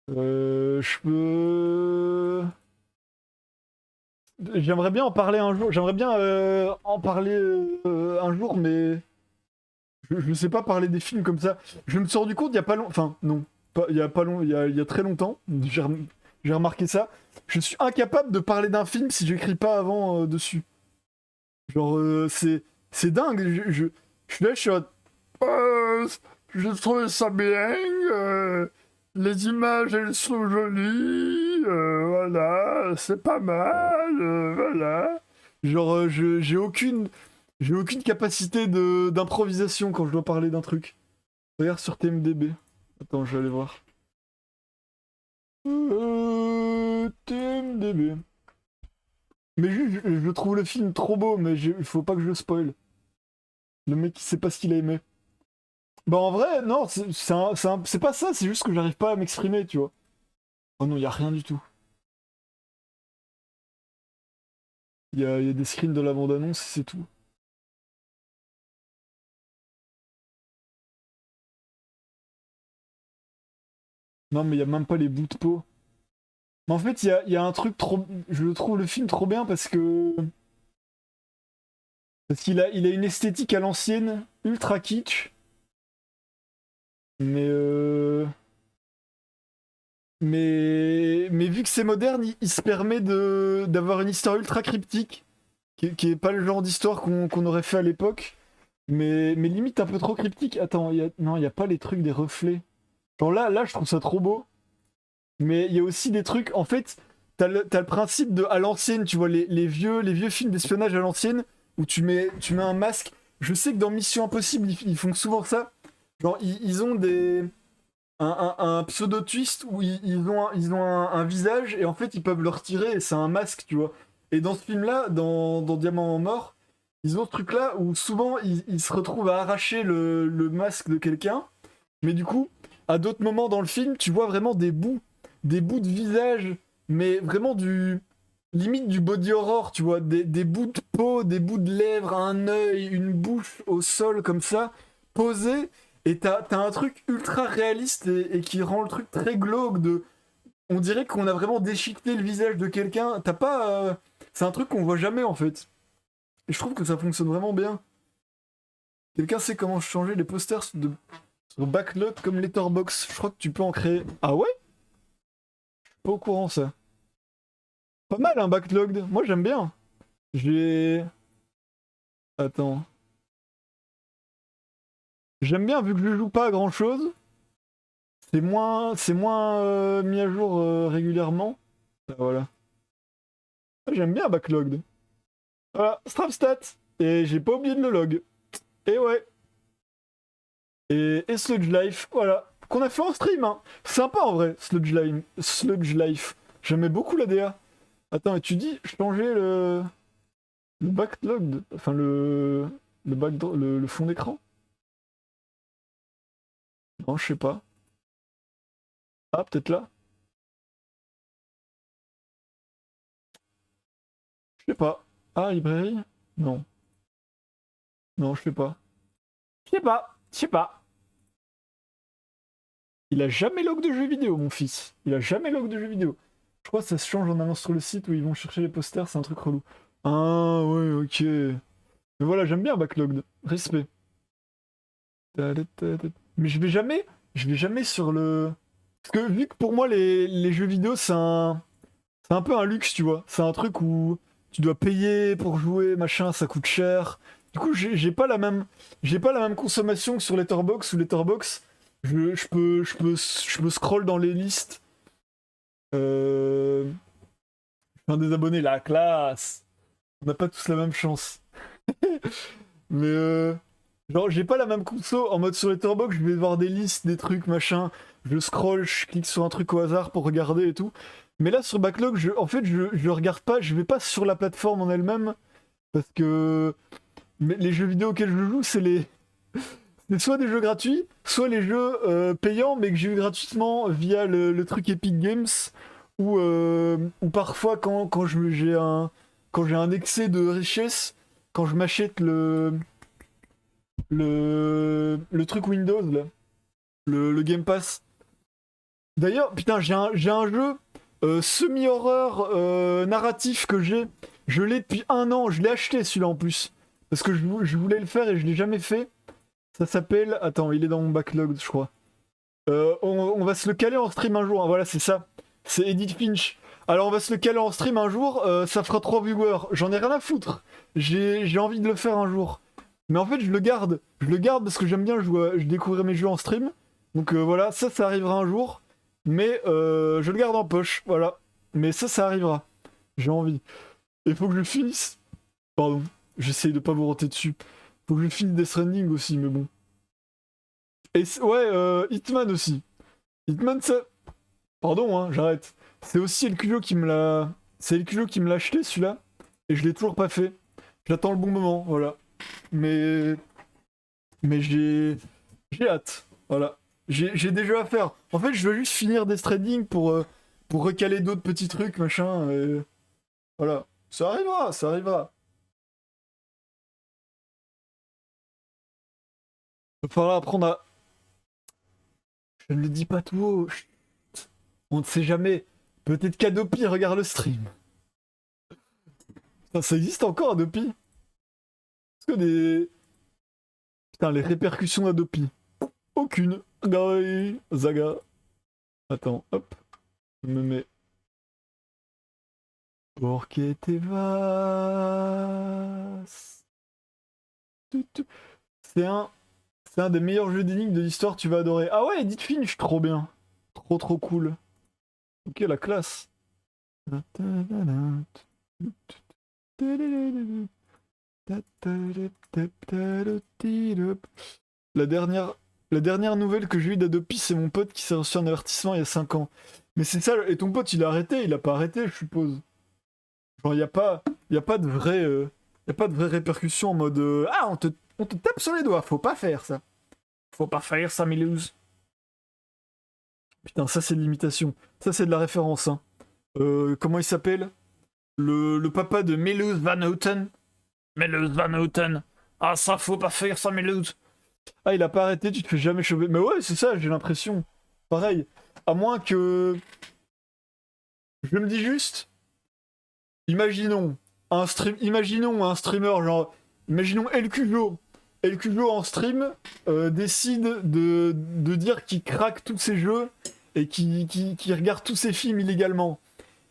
Je peux. J'aimerais bien en parler un jour. J'aimerais bien en parler un jour, mais je sais pas parler des films comme ça. Je me suis rendu compte il y a pas longtemps. Enfin non, il y a pas long, il y a très longtemps. J'ai remarqué ça. Je suis incapable de parler d'un film si j'écris pas avant dessus. Genre c'est dingue. Je suis là, je suis en mode, je trouve ça bien. Les images elles sont jolies. Voilà, c'est pas mal. Voilà. Genre j'ai aucune capacité d'improvisation quand je dois parler d'un truc. Regarde sur TMDB. Attends, je vais aller voir. TMDB. Mais je trouve le film trop beau, mais il faut pas que je spoil. Le mec il sait pas ce qu'il a aimé. Bah en vrai, non, c'est pas ça, c'est juste que j'arrive pas à m'exprimer, tu vois. Oh non, y a rien du tout. Y a des screens de la bande-annonce, c'est tout. Non, mais y a même pas les bouts de peau. Mais en fait, y a un truc trop. Je trouve le film trop bien parce que. Parce qu'il a une esthétique à l'ancienne, ultra kitsch. Mais Mais vu que c'est moderne, il se permet d'avoir une histoire ultra cryptique, qui est pas le genre d'histoire qu'on aurait fait à l'époque, mais limite un peu trop cryptique. Attends, non, il y a pas les trucs des reflets. Genre là, je trouve ça trop beau. Mais il y a aussi des trucs, en fait, t'as le principe de à l'ancienne, tu vois, les vieux films d'espionnage à l'ancienne, où tu mets un masque. Je sais que dans Mission Impossible, ils font souvent ça. Genre, ils ont un pseudo-twist où ils ont un visage et en fait ils peuvent le retirer et c'est un masque, tu vois. Et dans ce film-là, dans Diamant en mort, ils ont ce truc-là où souvent ils se retrouvent à arracher le masque de quelqu'un, mais du coup, à d'autres moments dans le film, tu vois vraiment des bouts de visage, mais vraiment limite du body horror, tu vois, des bouts de peau, des bouts de lèvres, un œil, une bouche au sol comme ça, posés. Et t'as un truc ultra réaliste et qui rend le truc très glauque de. On dirait qu'on a vraiment déchiqueté le visage de quelqu'un. T'as pas. C'est un truc qu'on voit jamais en fait. Et je trouve que ça fonctionne vraiment bien. Quelqu'un sait comment changer les posters sur Backlog comme Letterboxd. Je crois que tu peux en créer. Ah ouais? Je suis pas au courant ça. Pas mal un Backlog. Moi j'aime bien. J'ai. Attends. J'aime bien vu que je joue pas à grand chose. C'est moins mis à jour régulièrement. Ah, voilà. J'aime bien Backlog. Voilà, Strapstat. Et j'ai pas oublié de le log. Et ouais. Et Sludge Life, voilà. Qu'on a fait en stream, hein. Sympa en vrai, Sludge Life. J'aimais beaucoup la DA. Attends, et tu dis changer le backlog, enfin le fond d'écran? Non, je sais pas. Ah, peut-être là? Je sais pas. Ah, librairie? Non. Non, je sais pas. Je sais pas. Il a jamais log de jeux vidéo, mon fils. Il a jamais log de jeux vidéo. Je crois que ça se change en allant sur le site où ils vont chercher les posters, c'est un truc relou. Ah, ouais, ok. Mais voilà, j'aime bien Backlog. Respect. Mais je vais jamais sur le. Parce que vu que pour moi les jeux vidéo c'est un peu un luxe, tu vois. C'est un truc où tu dois payer pour jouer, machin, ça coûte cher. Du coup, j'ai pas la même consommation que sur Letterboxd. Ou Letterboxd, je peux scroll dans les listes. Je suis un des abonnés, la classe. On n'a pas tous la même chance. Mais Genre, j'ai pas la même conso en mode sur les Letterboxd, je vais voir des listes, des trucs, machin. Je scroll, je clique sur un truc au hasard pour regarder et tout. Mais là, sur Backlog, en fait, je regarde pas, je vais pas sur la plateforme en elle-même. Parce que les jeux vidéo auxquels je joue, c'est soit des jeux gratuits, soit les jeux payants, mais que j'ai eu gratuitement via le truc Epic Games. Ou parfois, quand j'ai un excès de richesse, quand je m'achète le truc Windows, là. Le Game Pass. D'ailleurs, putain, j'ai un jeu semi-horreur narratif que j'ai. Je l'ai depuis 1 an, je l'ai acheté celui-là en plus. Parce que je voulais le faire et je l'ai jamais fait. Ça s'appelle... Attends, il est dans mon backlog, je crois. On va se le caler en stream un jour, hein, voilà, c'est ça. C'est Edith Finch. Alors on va se le caler en stream un jour, ça fera 3 viewers. J'en ai rien à foutre. J'ai envie de le faire un jour. Mais en fait, je le garde. Je le garde parce que j'aime bien jouer, je découvrir mes jeux en stream. Donc voilà, ça arrivera un jour. Mais je le garde en poche, voilà. Mais ça arrivera. J'ai envie. Il faut que je finisse. Pardon, j'essaye de pas vous roter dessus. Faut que je finisse Death Stranding aussi, mais bon. Et ouais, Hitman aussi. Hitman, ça... Pardon, hein, j'arrête. C'est aussi El Cujo qui me l'a... C'est El Cujo qui me l'a acheté, celui-là. Et je l'ai toujours pas fait. J'attends le bon moment, voilà. Mais j'ai hâte, voilà. J'ai des jeux à faire. En fait, je veux juste finir Death Stranding pour recaler d'autres petits trucs, machin. Et... Voilà. Ça arrivera, ça arrivera. Il va falloir apprendre à... Je ne le dis pas tout haut. Chut. On ne sait jamais. Peut-être qu'Adopi regarde le stream. Putain, ça existe encore, Adopi? Est-ce que des... Putain, les répercussions d'Adopi. Aucune. Regardez, Zaga. Attends, hop. Je me mets... Porque te vas. C'est un des meilleurs jeux d'énigmes de l'histoire, tu vas adorer. Ah ouais, Edith Finch, trop bien. Trop cool. Ok, la classe. La dernière nouvelle que j'ai eue d'Adopi, c'est mon pote qui s'est reçu un avertissement il y a 5 ans. Mais c'est ça, et ton pote il a arrêté, il a pas arrêté, je suppose. Genre, y a pas de vraie répercussion en mode ah, on te tape sur les doigts, faut pas faire ça. Faut pas faire ça, Milouz. Putain, ça c'est de l'imitation. Ça c'est de la référence, hein. Comment il s'appelle le papa de Milouz Van Houten. Milouz Van Houten. Ah, ça faut pas faire ça, Milouz. Ah, il a pas arrêté, tu te fais jamais choper. Mais ouais, c'est ça, j'ai l'impression. Pareil. À moins que... Je me dis juste... Imaginons un streamer, genre... Imaginons El Cujo. El Cujo en stream décide de dire qu'il craque tous ses jeux et qu'il regarde tous ses films illégalement.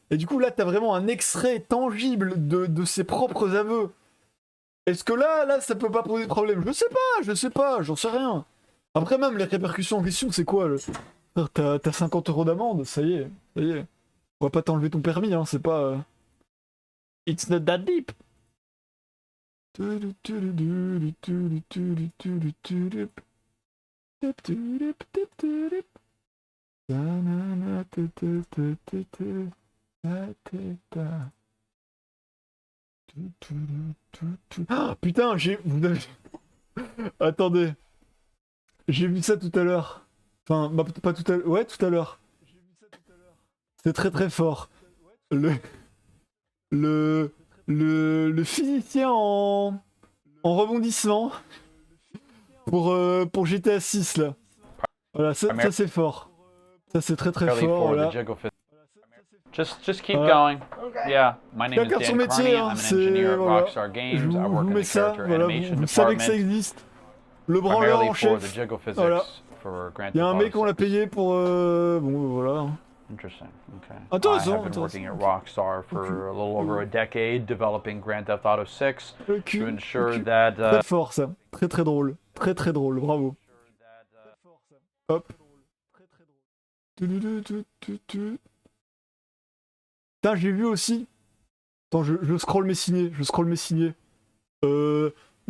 Et du coup, là, t'as vraiment un extrait tangible de ses propres aveux. Est-ce que là, ça peut pas poser de problème? Je sais pas, j'en sais rien. Après, même, les répercussions en question, c'est quoi? T'as 50 € d'amende, ça y est. On va pas t'enlever ton permis, hein, c'est pas... It's not that deep. Ah, putain, Attendez. J'ai vu ça tout à l'heure. Enfin, bah, pas tout à l'heure. Ouais, tout à l'heure. C'est très fort. Le physicien en rebondissement pour GTA 6 là. Voilà, ça c'est fort. Ça c'est très fort là. Just keep going. Yeah, my name is Dan son métier, Carney. hein, I'm an engineer at voilà. Rockstar Games. Je I vous work in mets the ça, character voilà, animation vous savez que ça department. existe. Le branleur Primarily en for the chef. jiggle physics Voilà. for Grand Il y a un Theft mec, on Auto l'a 6. payé pour... Bon, voilà. Interesting. Okay. Intéressant, I have been working at Rockstar for a little over a decade, developing Grand Theft Auto 6 to ensure that. Très fort ça. Très drôle. Très drôle, bravo. Hop. Putain, j'ai vu aussi... Attends, je scroll mes signés.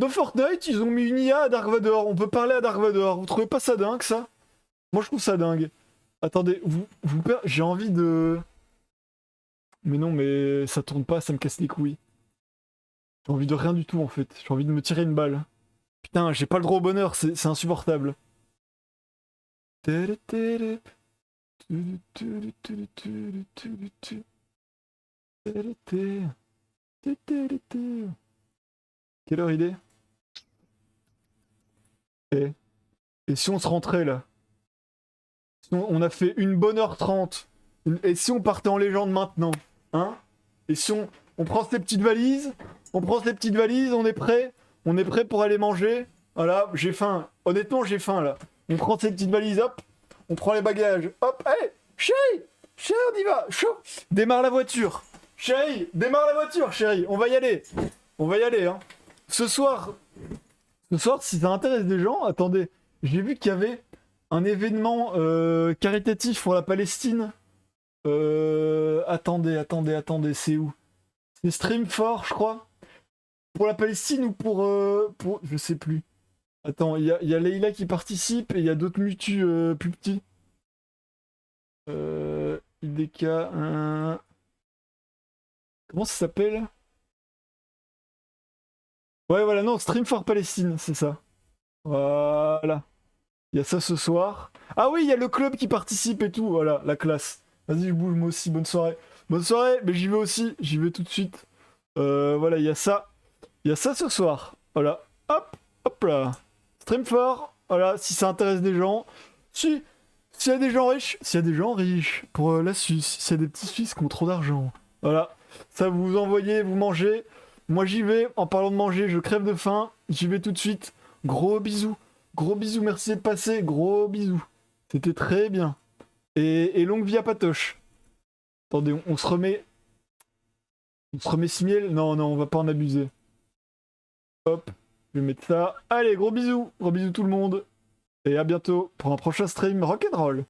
Dans Fortnite, ils ont mis une IA à Dark Vador. On peut parler à Dark Vador. Vous trouvez pas ça dingue, ça? Moi, je trouve ça dingue. Attendez, j'ai envie de... Mais non, mais ça tourne pas, ça me casse les couilles. J'ai envie de rien du tout, en fait. J'ai envie de me tirer une balle. Putain, j'ai pas le droit au bonheur, c'est insupportable. Quelle heure il est? Et si on se rentrait là? Si on a fait une bonne heure 30. Et si on partait en légende maintenant? Hein? Et si on prend ces petites valises? On prend ces petites valises, on est prêt? On est prêt pour aller manger? Voilà, j'ai faim. Honnêtement, j'ai faim là. On prend ces petites valises, hop. On prend les bagages. Hop, allez, chérie! Chérie, on y va! Chaud! Démarre la voiture! Chérie, démarre la voiture, chérie! On va y aller! On va y aller, hein! Ce soir, si ça intéresse des gens, attendez, j'ai vu qu'il y avait un événement caritatif pour la Palestine. Attendez, c'est où? C'est Stream4, je crois. Pour la Palestine ou pour je sais plus. Attends, il y a Leïla qui participe et il y a d'autres mutus plus petits. IDK, comment ça s'appelle? Ouais, voilà, non, Stream4 Palestine, c'est ça. Voilà. Il y a ça ce soir. Ah oui, il y a le club qui participe et tout, voilà, la classe. Vas-y, je bouge moi aussi, bonne soirée. Bonne soirée, mais j'y vais aussi, j'y vais tout de suite. Voilà, il y a ça. Il y a ça ce soir. Voilà. Hop, hop là. Stream4, voilà, si ça intéresse des gens. S'il y a des gens riches, pour la Suisse, s'il y a des petits Suisses qui ont trop d'argent. Voilà. Ça, vous envoyez, vous mangez. Moi, j'y vais. En parlant de manger, je crève de faim. J'y vais tout de suite. Gros bisous. Gros bisous, merci de passer. Gros bisous. C'était très bien. Et longue vie à Patoche. Attendez, on se remet... On se remet 6000? Non, on va pas en abuser. Hop, je vais mettre ça. Allez, gros bisous tout le monde. Et à bientôt pour un prochain stream rock'n'roll.